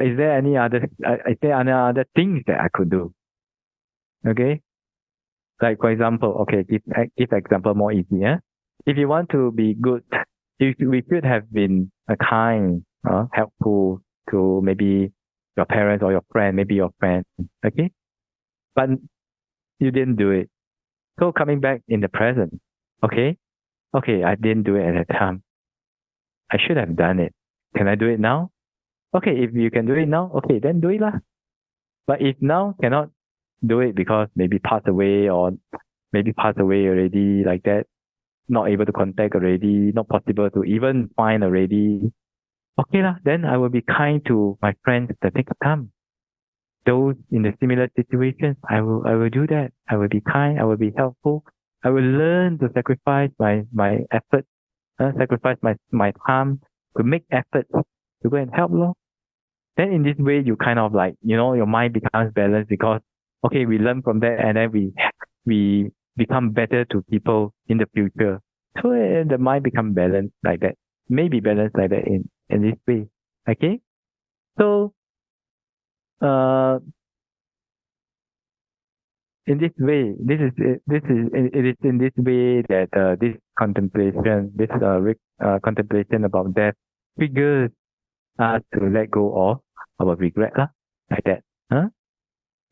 A: is there any other things that I could do? Okay, like for example, okay, give example more easy. Yeah, if you want to be good, we should have been kind, helpful to maybe your parents or your friend, maybe your friend. Okay, but you didn't do it. So coming back in the present, okay, I didn't do it at that time. I should have done it. Can I do it now? Okay, if you can do it now, okay, then do it lah. But if now cannot do it because maybe pass away already, like that, not able to contact already, not possible to even find already, okay lah, then I will be kind to my friends the next time. Those in the similar situations, I will do that. I will be kind, I will be helpful. I will learn to sacrifice my effort, sacrifice my time to make effort to go and help, lor. Then in this way, you kind of like, your mind becomes balanced because, okay, we learn from that, and then we become better to people in the future. So the mind becomes balanced like that. Maybe balanced like that in this way. Okay? So in this way, it is in this way that this contemplation about death triggers us to let go of our regret, like that.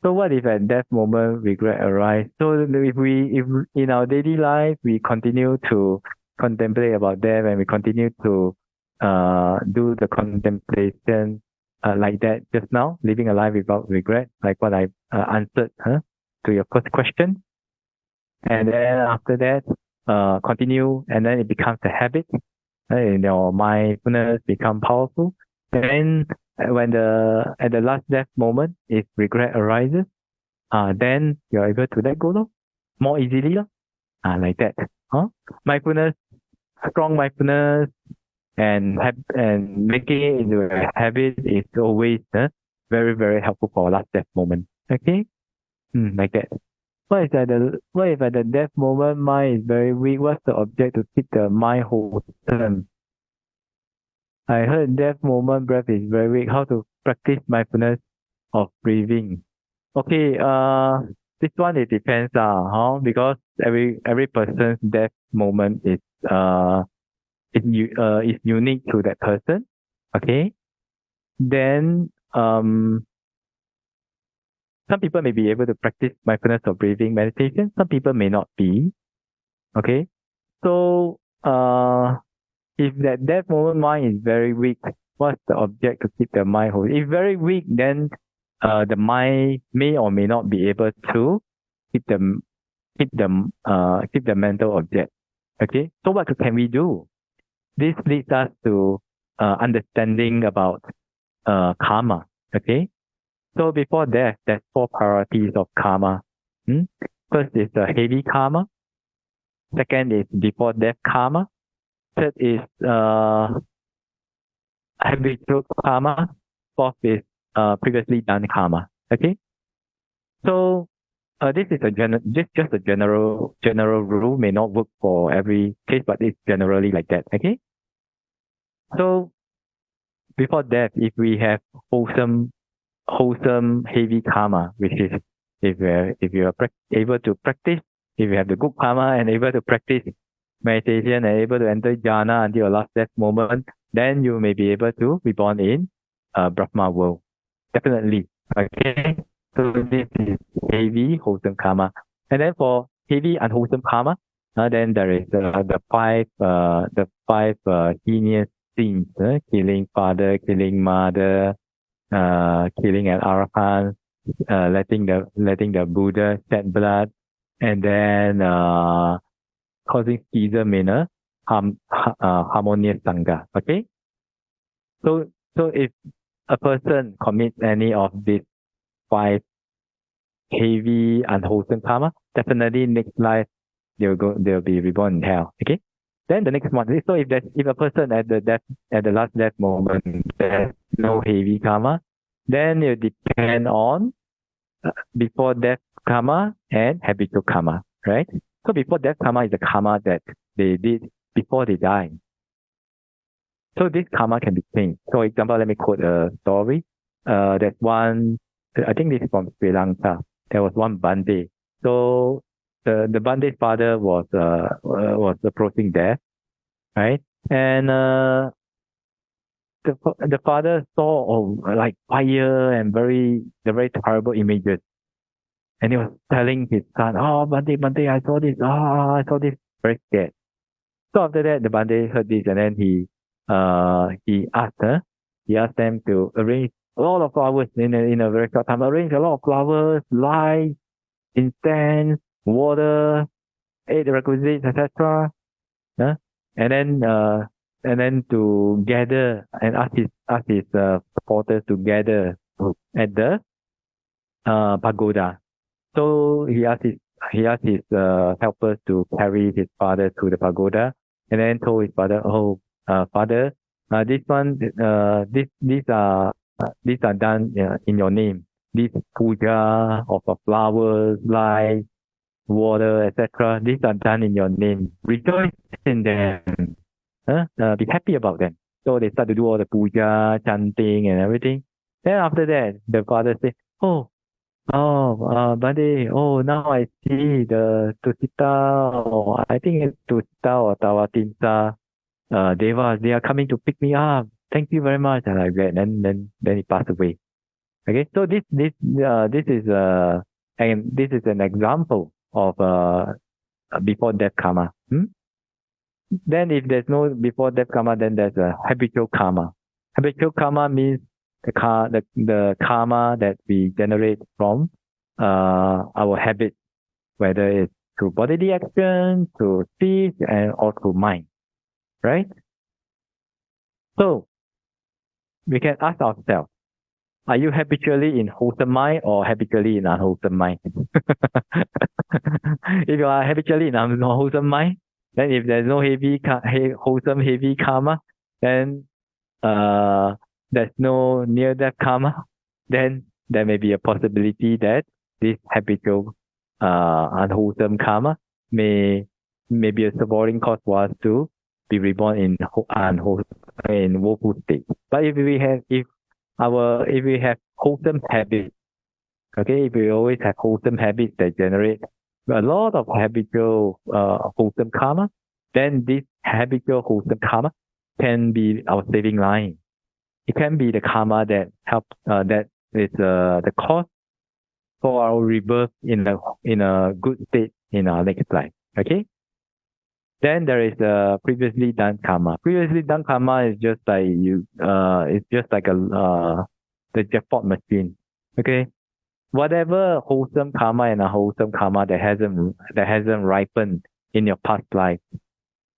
A: So what if at that moment regret arise? So if in our daily life we continue to contemplate about death, and we continue to do the contemplation like that just now, living a life without regret, like what I answered to your first question, and then after that continue, and then it becomes a habit, and your mindfulness become powerful. Then when at the last death moment, if regret arises, then you're able to let go more easily, like that. Mindfulness, strong mindfulness, and making it into a habit is always very, very helpful for last death moment. Okay, like that. What if at the death moment mind is very weak? What's the object to keep the mind wholesome? I heard death moment breath is very weak. How to practice mindfulness of breathing? Okay, this one it depends because every person's death moment is unique to that person. Okay, then some people may be able to practice mindfulness of breathing meditation. Some people may not be. Okay, so if that death moment mind is very weak, what's the object to keep the mind whole? If very weak, then the mind may or may not be able to keep the mental object. Okay, so what can we do? This leads us to understanding about karma. Okay, so before death, there's 4 priorities of karma. First is the heavy karma. Second is before death karma. Third is habitual karma. Fourth is previously done karma. Okay, so this is just a general rule. May not work for every case, but it's generally like that. Okay, so before death, if we have wholesome heavy karma, which is if you are able to practice, if you have the good karma and able to practice meditation and able to enter jhana until your last death moment, then you may be able to be born in Brahma world. Definitely. Okay. So this is heavy wholesome karma. And then for heavy unwholesome karma, then there is the five heinous sins: killing father, killing mother, killing an arahant, letting the Buddha shed blood, and then causing schism in a harmonious sangha. Okay, so if a person commits any of these 5 heavy unwholesome karma, definitely next life they'll be reborn in hell. Okay. Then the next one. So if a person at the last death moment there's no heavy karma, then it depend on before death karma and habitual karma, right? So before death karma is the karma that they did before they die. So this karma can be changed. So example, let me quote a story. There's one, I think this is from Sri Lanka. There was one Bhante. So the Bhante's father was approaching death, right? And the father saw like fire and very terrible images, and he was telling his son, "Oh, Bhante, I saw this. I saw this." Very scared. So after that, the Bhante heard this, and then he asked them to arrange a lot of flowers in a very short time. Arrange a lot of flowers, lights, incense, water, 8 requisites, etc. And then to gather and ask his supporters to gather at the pagoda. So he asked his helpers to carry his father to the pagoda, and then told his father, "Oh, father, these are done in your name. This puja of flowers, lights, water, etc. These are done in your name. Rejoice in them. Be happy about them." So they start to do all the puja, chanting, and everything. Then after that, the father said, Bhante, now I see the Tusita, or I think it's Tusita or Tawatinsa, Devas, they are coming to pick me up. Thank you very much. And like that, then he passed away. Okay, so this is an example of before death karma. Then if there's no before death karma, then there's a habitual karma. Habitual karma means the karma that we generate from our habits, whether it's through bodily action, through speech, or through mind, right? So we can ask ourselves, are you habitually in wholesome mind or habitually in unwholesome mind? If you are habitually in unwholesome mind, then if there's no wholesome heavy karma, then there's no near-death karma, then there may be a possibility that this habitual unwholesome karma may be a supporting cause for us to be reborn in woeful state. But if we have wholesome habits, okay, if we always have wholesome habits that generate a lot of habitual wholesome karma, then this habitual wholesome karma can be our saving line. It can be the karma that helps, that is the cause for our rebirth in a good state in our next life. Okay. Then there is previously done karma. Previously done karma is just like it's just like the jackpot machine. Okay. Whatever wholesome karma and unwholesome karma that hasn't ripened in your past life,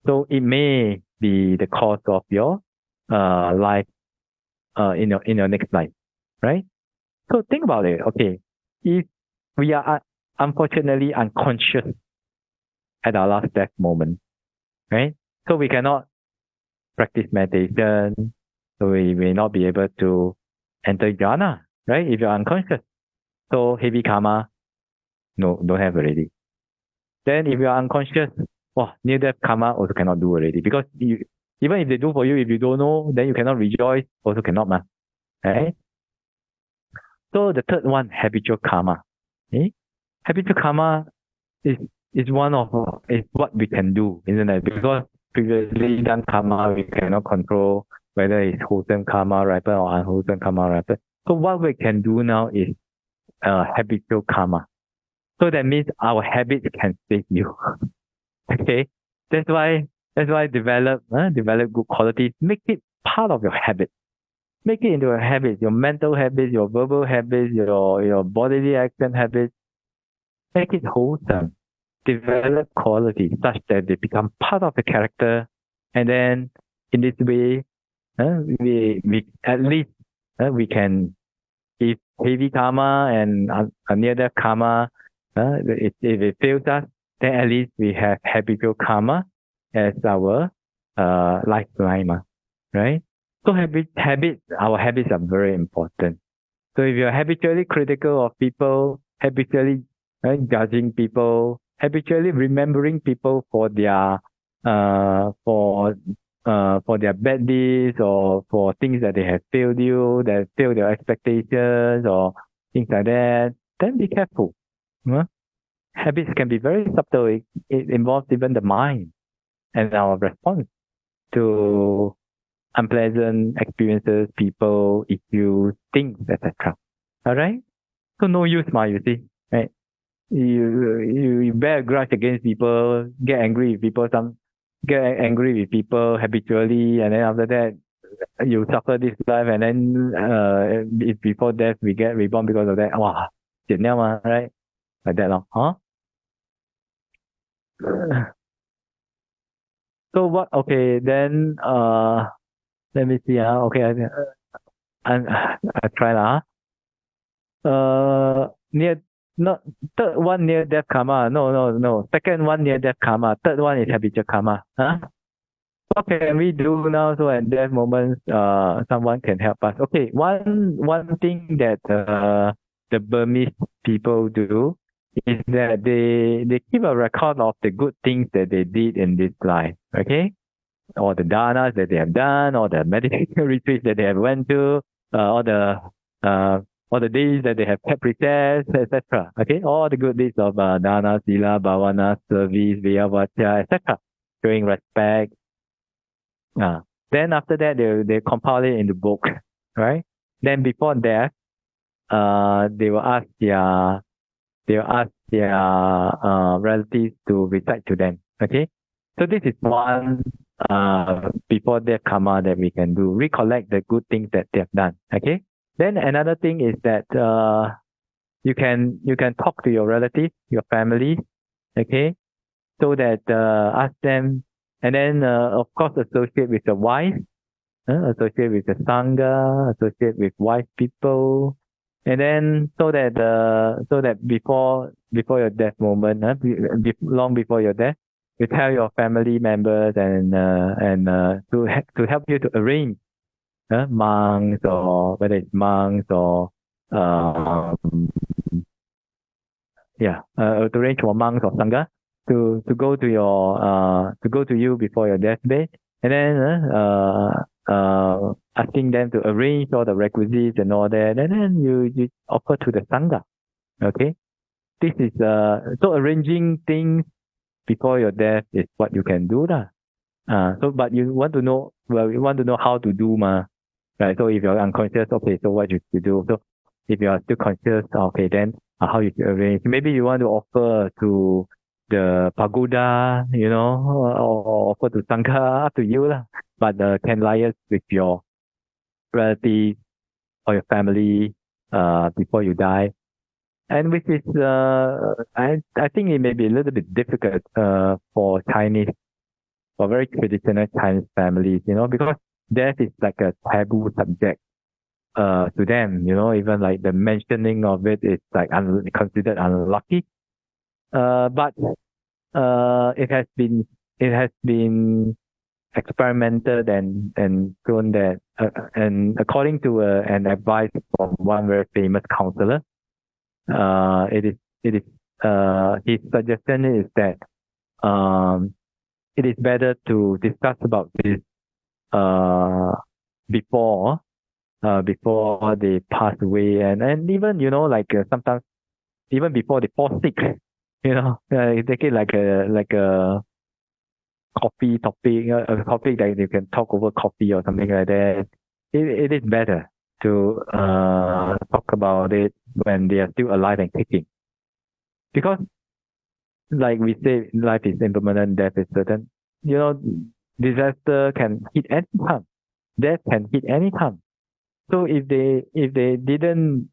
A: so it may be the cause of your life in your next life, right? So think about it. Okay, if we are unfortunately unconscious at our last death moment, right? So we cannot practice meditation, so we may not be able to enter jhana, right? If you're unconscious, so heavy karma, no, don't have already. Then if you are unconscious, near-death karma also cannot do already, because even if they do for you, if you don't know, then you cannot rejoice, also cannot, right? So the third one, habitual karma. Okay? Habitual karma is what we can do, isn't it? Because previously done karma, we cannot control whether it's wholesome karma ripen or unwholesome karma ripen. So what we can do now is habitual karma. So that means our habits can save you. Okay, that's why develop good qualities. Make it part of your habit. Make it into a habit, your mental habits, your verbal habits, your bodily action habits. Make it wholesome. Develop qualities such that they become part of the character. And then in this way, we at least we can, if heavy karma and near death karma, if it fails us, then at least we have habitual karma as our lifeline, right? So our habits are very important. So if you're habitually critical of people, habitually judging people, habitually remembering people for their for their bad deeds or for things that they have failed you, that failed your expectations or things like that, then be careful. Habits can be very subtle. It involves even the mind and our response to unpleasant experiences, people, issues, things, etc. All right? So no use, you see, right? You bear a grudge against people, get angry with people, habitually, and then after that you suffer this life, and then if before death we get reborn because of that. Wow, right? Like that, huh? So what? Okay, then let me see. Okay, I try lah. Near not third one near death karma. No. Second one near death karma. Third one is habitual karma. Huh? What can we do now so at death moments someone can help us? Okay, one thing that the Burmese people do is that they keep a record of the good things that they did in this life. Okay, or the dhanas that they have done, or the meditation retreats that they have went to, or the days that they have kept recess, etc. Okay, all the good deeds of dana, sila, bhavana, service, viyavacha, etc. Showing respect. Then after that, they compile it into book, right? Then before death, they will ask their relatives to recite to them. Okay, so this is one before death karma that we can do. Recollect the good things that they have done. Okay. Then another thing is that you can talk to your relatives, your family, okay, so that ask them, and then of course associate with the wife, associate with the sangha, associate with wise people, and then so that before your death moment, long before your death, you tell your family members and to help you to arrange monks, or whether it's monks or to arrange for monks or sangha to go to you before your deathbed, and then asking them to arrange all the requisites and all that, and then you offer to the sangha. Okay, this is so arranging things before your death is what you can do lah. So but you want to know how to do right? So if you're unconscious, okay, so what you should do? So if you are still conscious, okay, then how you should arrange? Maybe you want to offer to the pagoda, or offer to sangha, up to you lah. But can liaise with your relatives or your family before you die. And which is I think it may be a little bit difficult for very traditional Chinese families, because death is like a taboo subject to them, even like the mentioning of it is like considered unlucky. But it has been experimented and shown that and according to an advice from one very famous counselor, it is his suggestion is that it is better to discuss about this before they pass away, and even sometimes even before they fall sick, take it like a coffee topic, a topic that you can talk over coffee or something like that. It is better to talk about it when they are still alive and kicking, because like we say, life is impermanent, death is certain. Disaster can hit any time. Death can hit any time. So if they didn't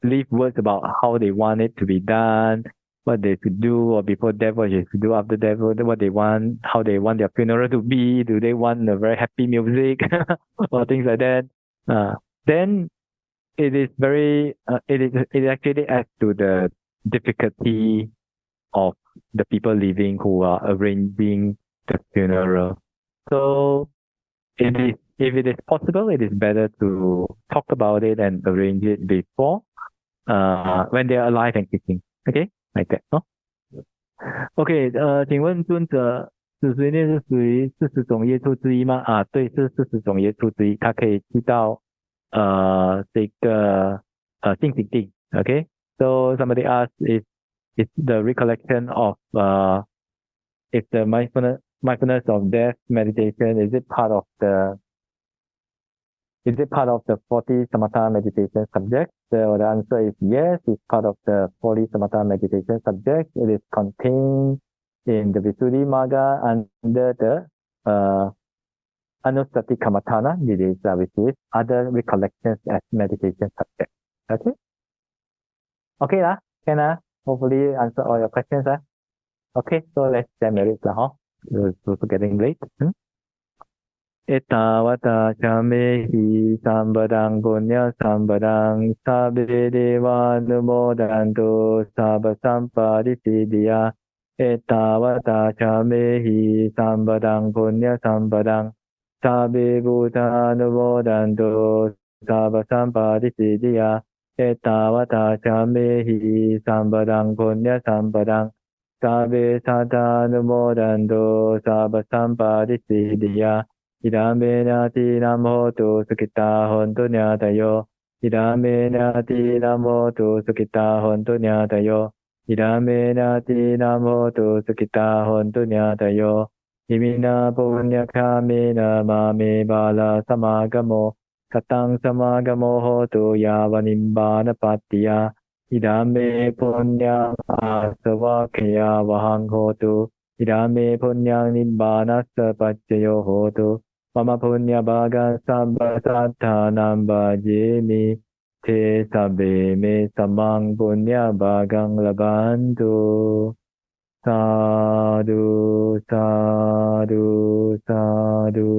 A: leave words about how they want it to be done, what they should do, or before death, what they should do after death, what they want, how they want their funeral to be, do they want a very happy music or things like that, then it is very it actually adds to the difficulty of the people living who are arranging the funeral. So if it is possible, it is better to talk about it and arrange it before, when they are alive and kicking. Okay, like that. Oh? OK，请问尊者，死随念是属于40种业处之一吗？啊，对，是40种业处之一，它可以去到这个进行定。OK，so somebody asked if the recollection of if the mindfulness of death meditation is it part of the 40 samatha meditation subject? So the answer is yes, it's part of the 40 samatha meditation subject. It is contained in the Visuddhimagga under the Anusati Kamatana, which is other recollections as meditation subject. Okay? Okay lah, can hopefully answer all your questions Okay, so let's jam it lah, It's also getting late. Etavata chamehi sambadang punya sambadang sabbe deva numodantu sabba sampadisiddhya. Etavata chamehi sambadang punya sambadang sabbe bhuta numodantu sabba sampadisiddhya. Etavata chamehi sambadang punya sambadang sabbe satta numodantu sabba sampadisiddhya. Idame nati namotu sukita hontu nyatayo. Idame nati namotu sukita hontu nyatayo. Idame nati namotu sukita hontu nyatayo. Imina punya kamena mame bala samagamo. Katang samagamo hotu yavanimbana patiya. Idame punya asavakya vahang hotu. Idame punya nibbana sapaccayo hotu. Mama punya baga sabba sattanam bhajemi. Te sabbe me samang punya bagang labantu. Sadhu, sadhu, sadhu.